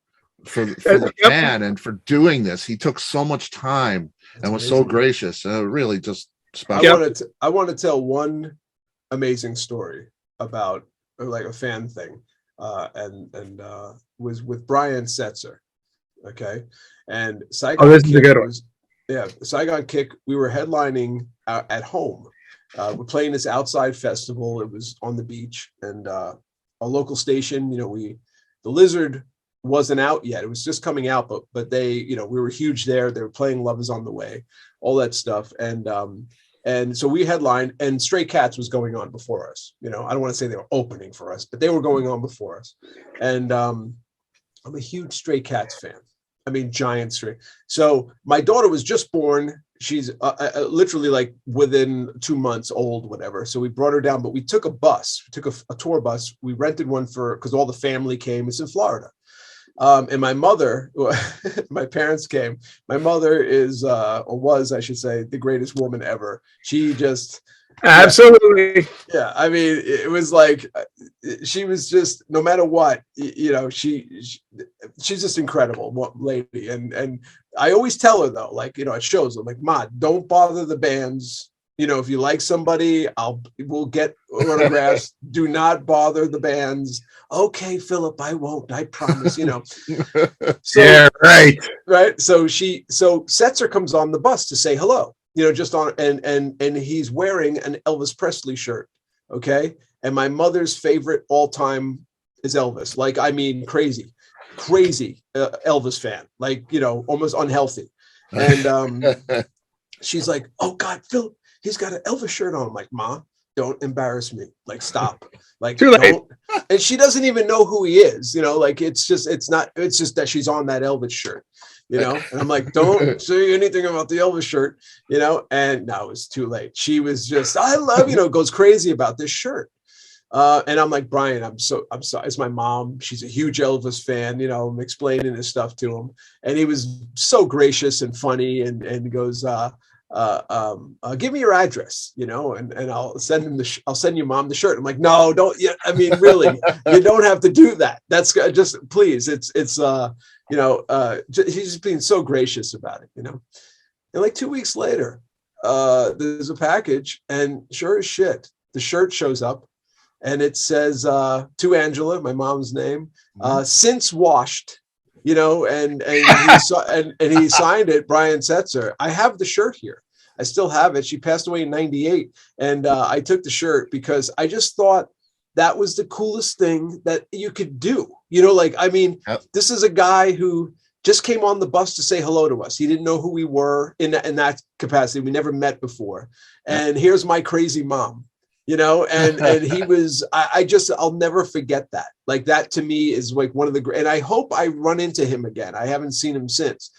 Speaker 2: for the fan and for doing this. He took so much time and was so gracious. Really just special.
Speaker 1: I want to tell one amazing story about like a fan thing. And was with Brian Setzer. Okay. And Saigon Kick Saigon Kick, we were headlining at home. We're playing this outside festival. It was on the beach, and a local station, the Lizard wasn't out yet. It was just coming out, but they, we were huge there. They were playing Love Is on the Way, all that stuff. And so we headlined, and Stray Cats was going on before us. I don't want to say they were opening for us, but they were going on before us. And I'm a huge Stray Cats fan. I mean, giant Stray. So my daughter was just born. She's literally like within 2 months old, whatever. So we brought her down, but we took a bus. We took a tour bus. We rented one because all the family came. It's in Florida. And my mother, my parents came. My mother is, or was, I should say, the greatest woman ever. She just...
Speaker 3: Absolutely.
Speaker 1: Yeah. I mean, it was like, she was just, no matter what, she's just incredible lady. And I always tell her though, like, it shows, I'm like, Ma, don't bother the bands. If you like somebody, we'll get autographs. Do not bother the bands. Okay, Philip, I won't. I promise. So,
Speaker 3: yeah, right.
Speaker 1: Right. So Setzer comes on the bus to say hello. Just on and he's wearing an Elvis Presley shirt. Okay. And my mother's favorite all-time is Elvis. Like, I mean, crazy Elvis fan, like, almost unhealthy. And she's like, oh God, Phil, he's got an Elvis shirt on. I'm like, Ma, don't embarrass me. Like, stop. Like,
Speaker 3: Too late.
Speaker 1: don't. And she doesn't even know who he is, you know, like it's just that she's on that Elvis shirt, you know, and I'm like, don't say anything about the Elvis shirt, you know, and no, it's too late. She was just, I love, you know, goes crazy about this shirt. And I'm like, Brian, I'm sorry. It's my mom. She's a huge Elvis fan. You know, I'm explaining this stuff to him, and he was so gracious and funny, and goes, give me your address, you know, and I'll send him I'll send your mom the shirt. I'm like, no, don't. Yeah, I mean, really, you don't have to do that. That's just, please. It's you know, he's just being so gracious about it, you know. And like 2 weeks later, there's a package, and sure as shit, the shirt shows up. And it says, to Angela, my mom's name, since washed, you know, and he signed it, Brian Setzer. I have the shirt here. I still have it. She passed away in 98. And I took the shirt because I just thought that was the coolest thing that you could do. You know, like, I mean, This is a guy who just came on the bus to say hello to us. He didn't know who we were in that capacity. We never met before. And here's my crazy mom. You know, and he was, I'll never forget that. Like, that to me is like one of the great, and I hope I run into him again. I haven't seen him since,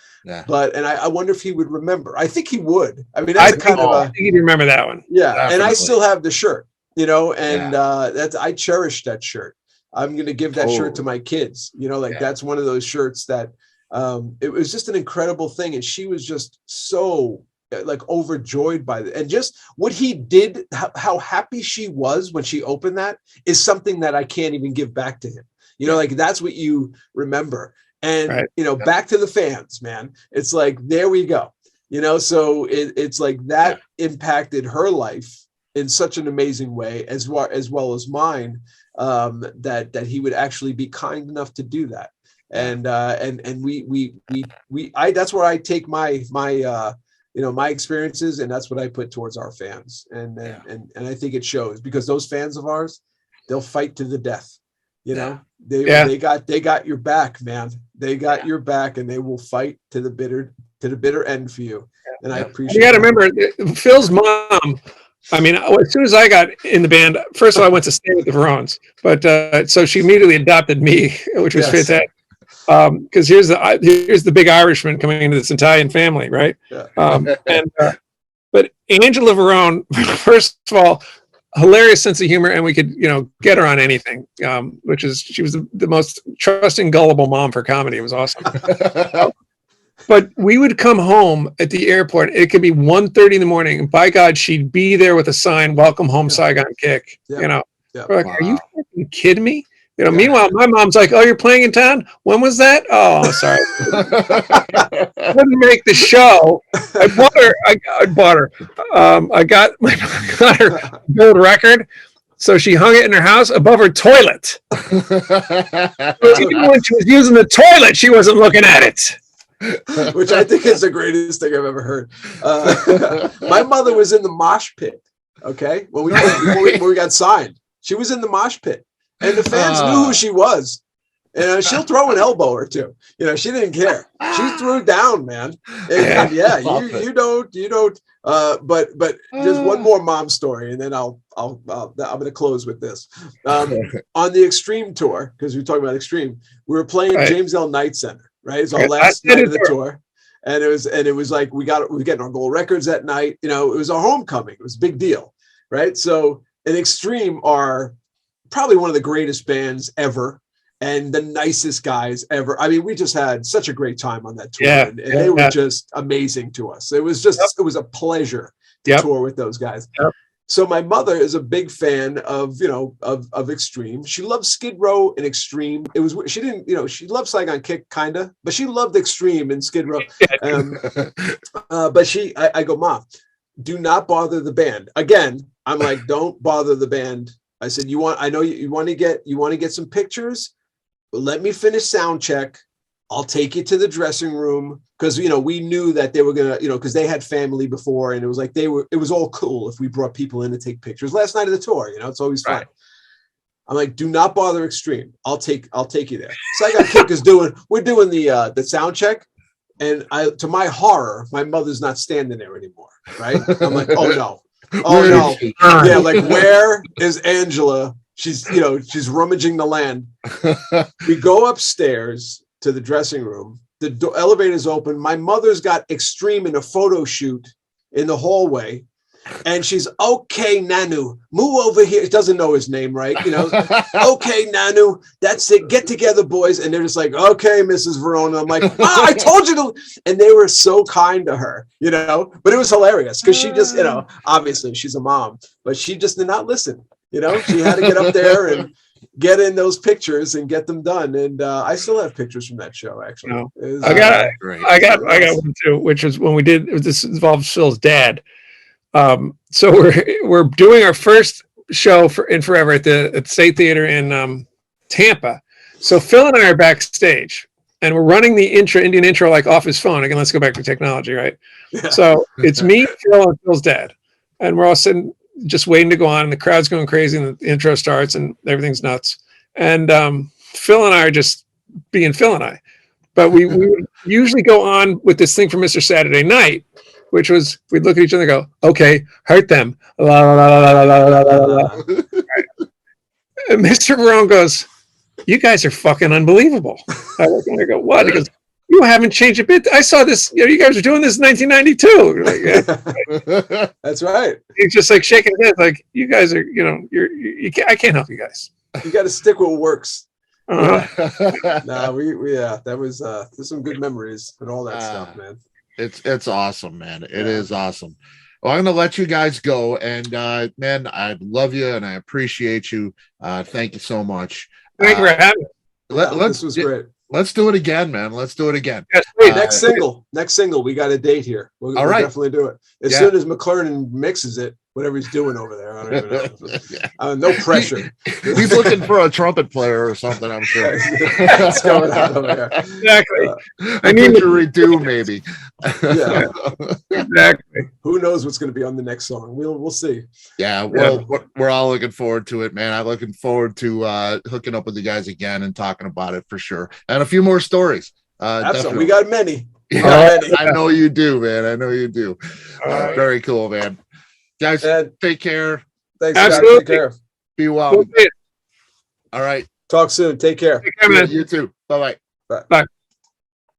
Speaker 1: but, and I wonder if he would remember. I think he would. I mean, that's I
Speaker 3: think he'd remember that one.
Speaker 1: Yeah. Definitely. And I still have the shirt, you know, and I cherish that shirt. I'm going to give that shirt to my kids, you know, like that's one of those shirts that, it was just an incredible thing. And she was just so like overjoyed by it, and just what he did, how happy she was when she opened that is something that I can't even give back to him. You know, like that's what you remember. And you know, back to the fans, man. It's like, there we go. You know, so it's like that impacted her life in such an amazing way, as well as mine. That he would actually be kind enough to do that, and that's where I take my you know, my experiences, and that's what I put towards our fans. And I think it shows, because those fans of ours, they'll fight to the death. You know, they got your back, man. They got your back, and they will fight to the bitter end for you. And I appreciate it.
Speaker 3: You got to remember, Phil's mom, I mean, as soon as I got in the band, first of all, I went to stay with the Varones, but so she immediately adopted me, which was fantastic. Because here's the big Irishman coming into this Italian family, right? But Angela Varone, first of all, hilarious sense of humor, and we could, you know, get her on anything. She was the most trusting, gullible mom for comedy. It was awesome. But we would come home at the airport. It could be 1:30 in the morning, and by God, she'd be there with a sign, "Welcome home, Saigon Kick." You know, we're like, are you fucking kidding me? You know, meanwhile, my mom's like, "Oh, you're playing in town? When was that? Oh, sorry, wouldn't make the show." I bought her. I got her gold record, so she hung it in her house above her toilet. Even when she was using the toilet, she wasn't looking at it.
Speaker 1: Which I think is the greatest thing I've ever heard. My mother was in the mosh pit. Okay, when we got signed, she was in the mosh pit. And the fans knew who she was. And she'll throw an elbow or two. You know, she didn't care. She threw down, man. And you don't. But there's one more mom story, and then I'm going to close with this. On the Extreme tour, because we were talking about Extreme, we were playing James L. Knight Center, right? It's our last night of the tour. And it was like we were getting our gold records that night. You know, it was our homecoming. It was a big deal, right? So, and Extreme are probably one of the greatest bands ever, and the nicest guys ever. I mean, we just had such a great time on that tour, and they were just amazing to us. It was just, it was a pleasure to tour with those guys. So my mother is a big fan of, you know, of Extreme. She loves Skid Row and Extreme. She didn't, you know, she loved Saigon Kick kind of, but she loved Extreme and Skid Row. But I go, Mom, do not bother the band. Again, I'm like, don't bother the band. I said, I know you want to get some pictures, but let me finish sound check. I'll take you to the dressing room. Cause you know, we knew that they were going to, you know, cause they had family before, and it was like, it was all cool if we brought people in to take pictures. Last night of the tour, you know, it's always fun. I'm like, do not bother Extreme. I'll take you there. Saigon Kick we're doing the sound check. And to my horror, my mother's not standing there anymore. Right. I'm like, oh no. Oh
Speaker 2: Where
Speaker 1: no.
Speaker 2: is she?
Speaker 1: Yeah, like where is Angela? She's she's rummaging the land. We go upstairs to the dressing room. The elevator's open. My mother's got Extreme in a photo shoot in the hallway. And she's, okay, Nanu, move over here. It doesn't know his name, right? Okay, Nanu, that's it. Get together, boys. And they're just like, okay, Mrs. Verona. I'm like, I told you to. And they were so kind to her, but it was hilarious because she just, obviously she's a mom, but she just did not listen. She had to get up there and get in those pictures and get them done. And I still have pictures from that show, actually.
Speaker 3: No.
Speaker 1: Was,
Speaker 3: I got one too, which was when we did, this involves Phil's dad. So we're doing our first show in forever at the State Theater in Tampa. So Phil and I are backstage and we're running the Indian intro like off his phone. Again, let's go back to technology, right? Yeah. So it's me, Phil, and Phil's dad. And we're all sitting just waiting to go on, and the crowd's going crazy, and the intro starts and everything's nuts. And Phil and I are just being Phil and I. But we would usually go on with this thing from Mr. Saturday Night, which was we'd look at each other and go, okay, hurt them. La, la, la, la, la, la, la, la. And Mr. Verone goes, you guys are fucking unbelievable. I look and I go, what? He goes, you haven't changed a bit. I saw this, you guys were doing this in 1992. Like, yeah.
Speaker 1: That's right.
Speaker 3: He's just like shaking his head, like, you guys are, I can't help you guys.
Speaker 1: You got to stick with what works.
Speaker 3: Uh-huh.
Speaker 1: That was there's some good memories and all that stuff, man.
Speaker 2: It's awesome, man. It is awesome. Well, I'm gonna let you guys go, and man, I love you and I appreciate you. Thank you so much.
Speaker 3: Thank you for having me.
Speaker 1: This was great.
Speaker 2: Let's do it again, man. Let's do it again.
Speaker 1: Next single. We got a date here. We'll definitely do it as soon as McLernon mixes it. Whatever he's doing over there, I don't even know. No pressure.
Speaker 2: He's looking for a trumpet player or something, I'm sure.
Speaker 1: What's going on over there?
Speaker 3: Exactly.
Speaker 2: I need to redo, maybe.
Speaker 1: Yeah.
Speaker 3: Exactly.
Speaker 1: Who knows what's going to be on the next song? We'll see.
Speaker 2: Yeah. Well, we're all looking forward to it, man. I'm looking forward to hooking up with you guys again and talking about it for sure, and a few more stories.
Speaker 1: Absolutely. We got many.
Speaker 2: I know you do, man. I know you do. Very cool, man. Guys, take care.
Speaker 1: Thanks,
Speaker 3: absolutely.
Speaker 1: Take care.
Speaker 2: Be well.
Speaker 3: We'll
Speaker 2: all right.
Speaker 1: Talk soon. Take care.
Speaker 3: Take care, man.
Speaker 2: You too. Bye-bye.
Speaker 1: Bye.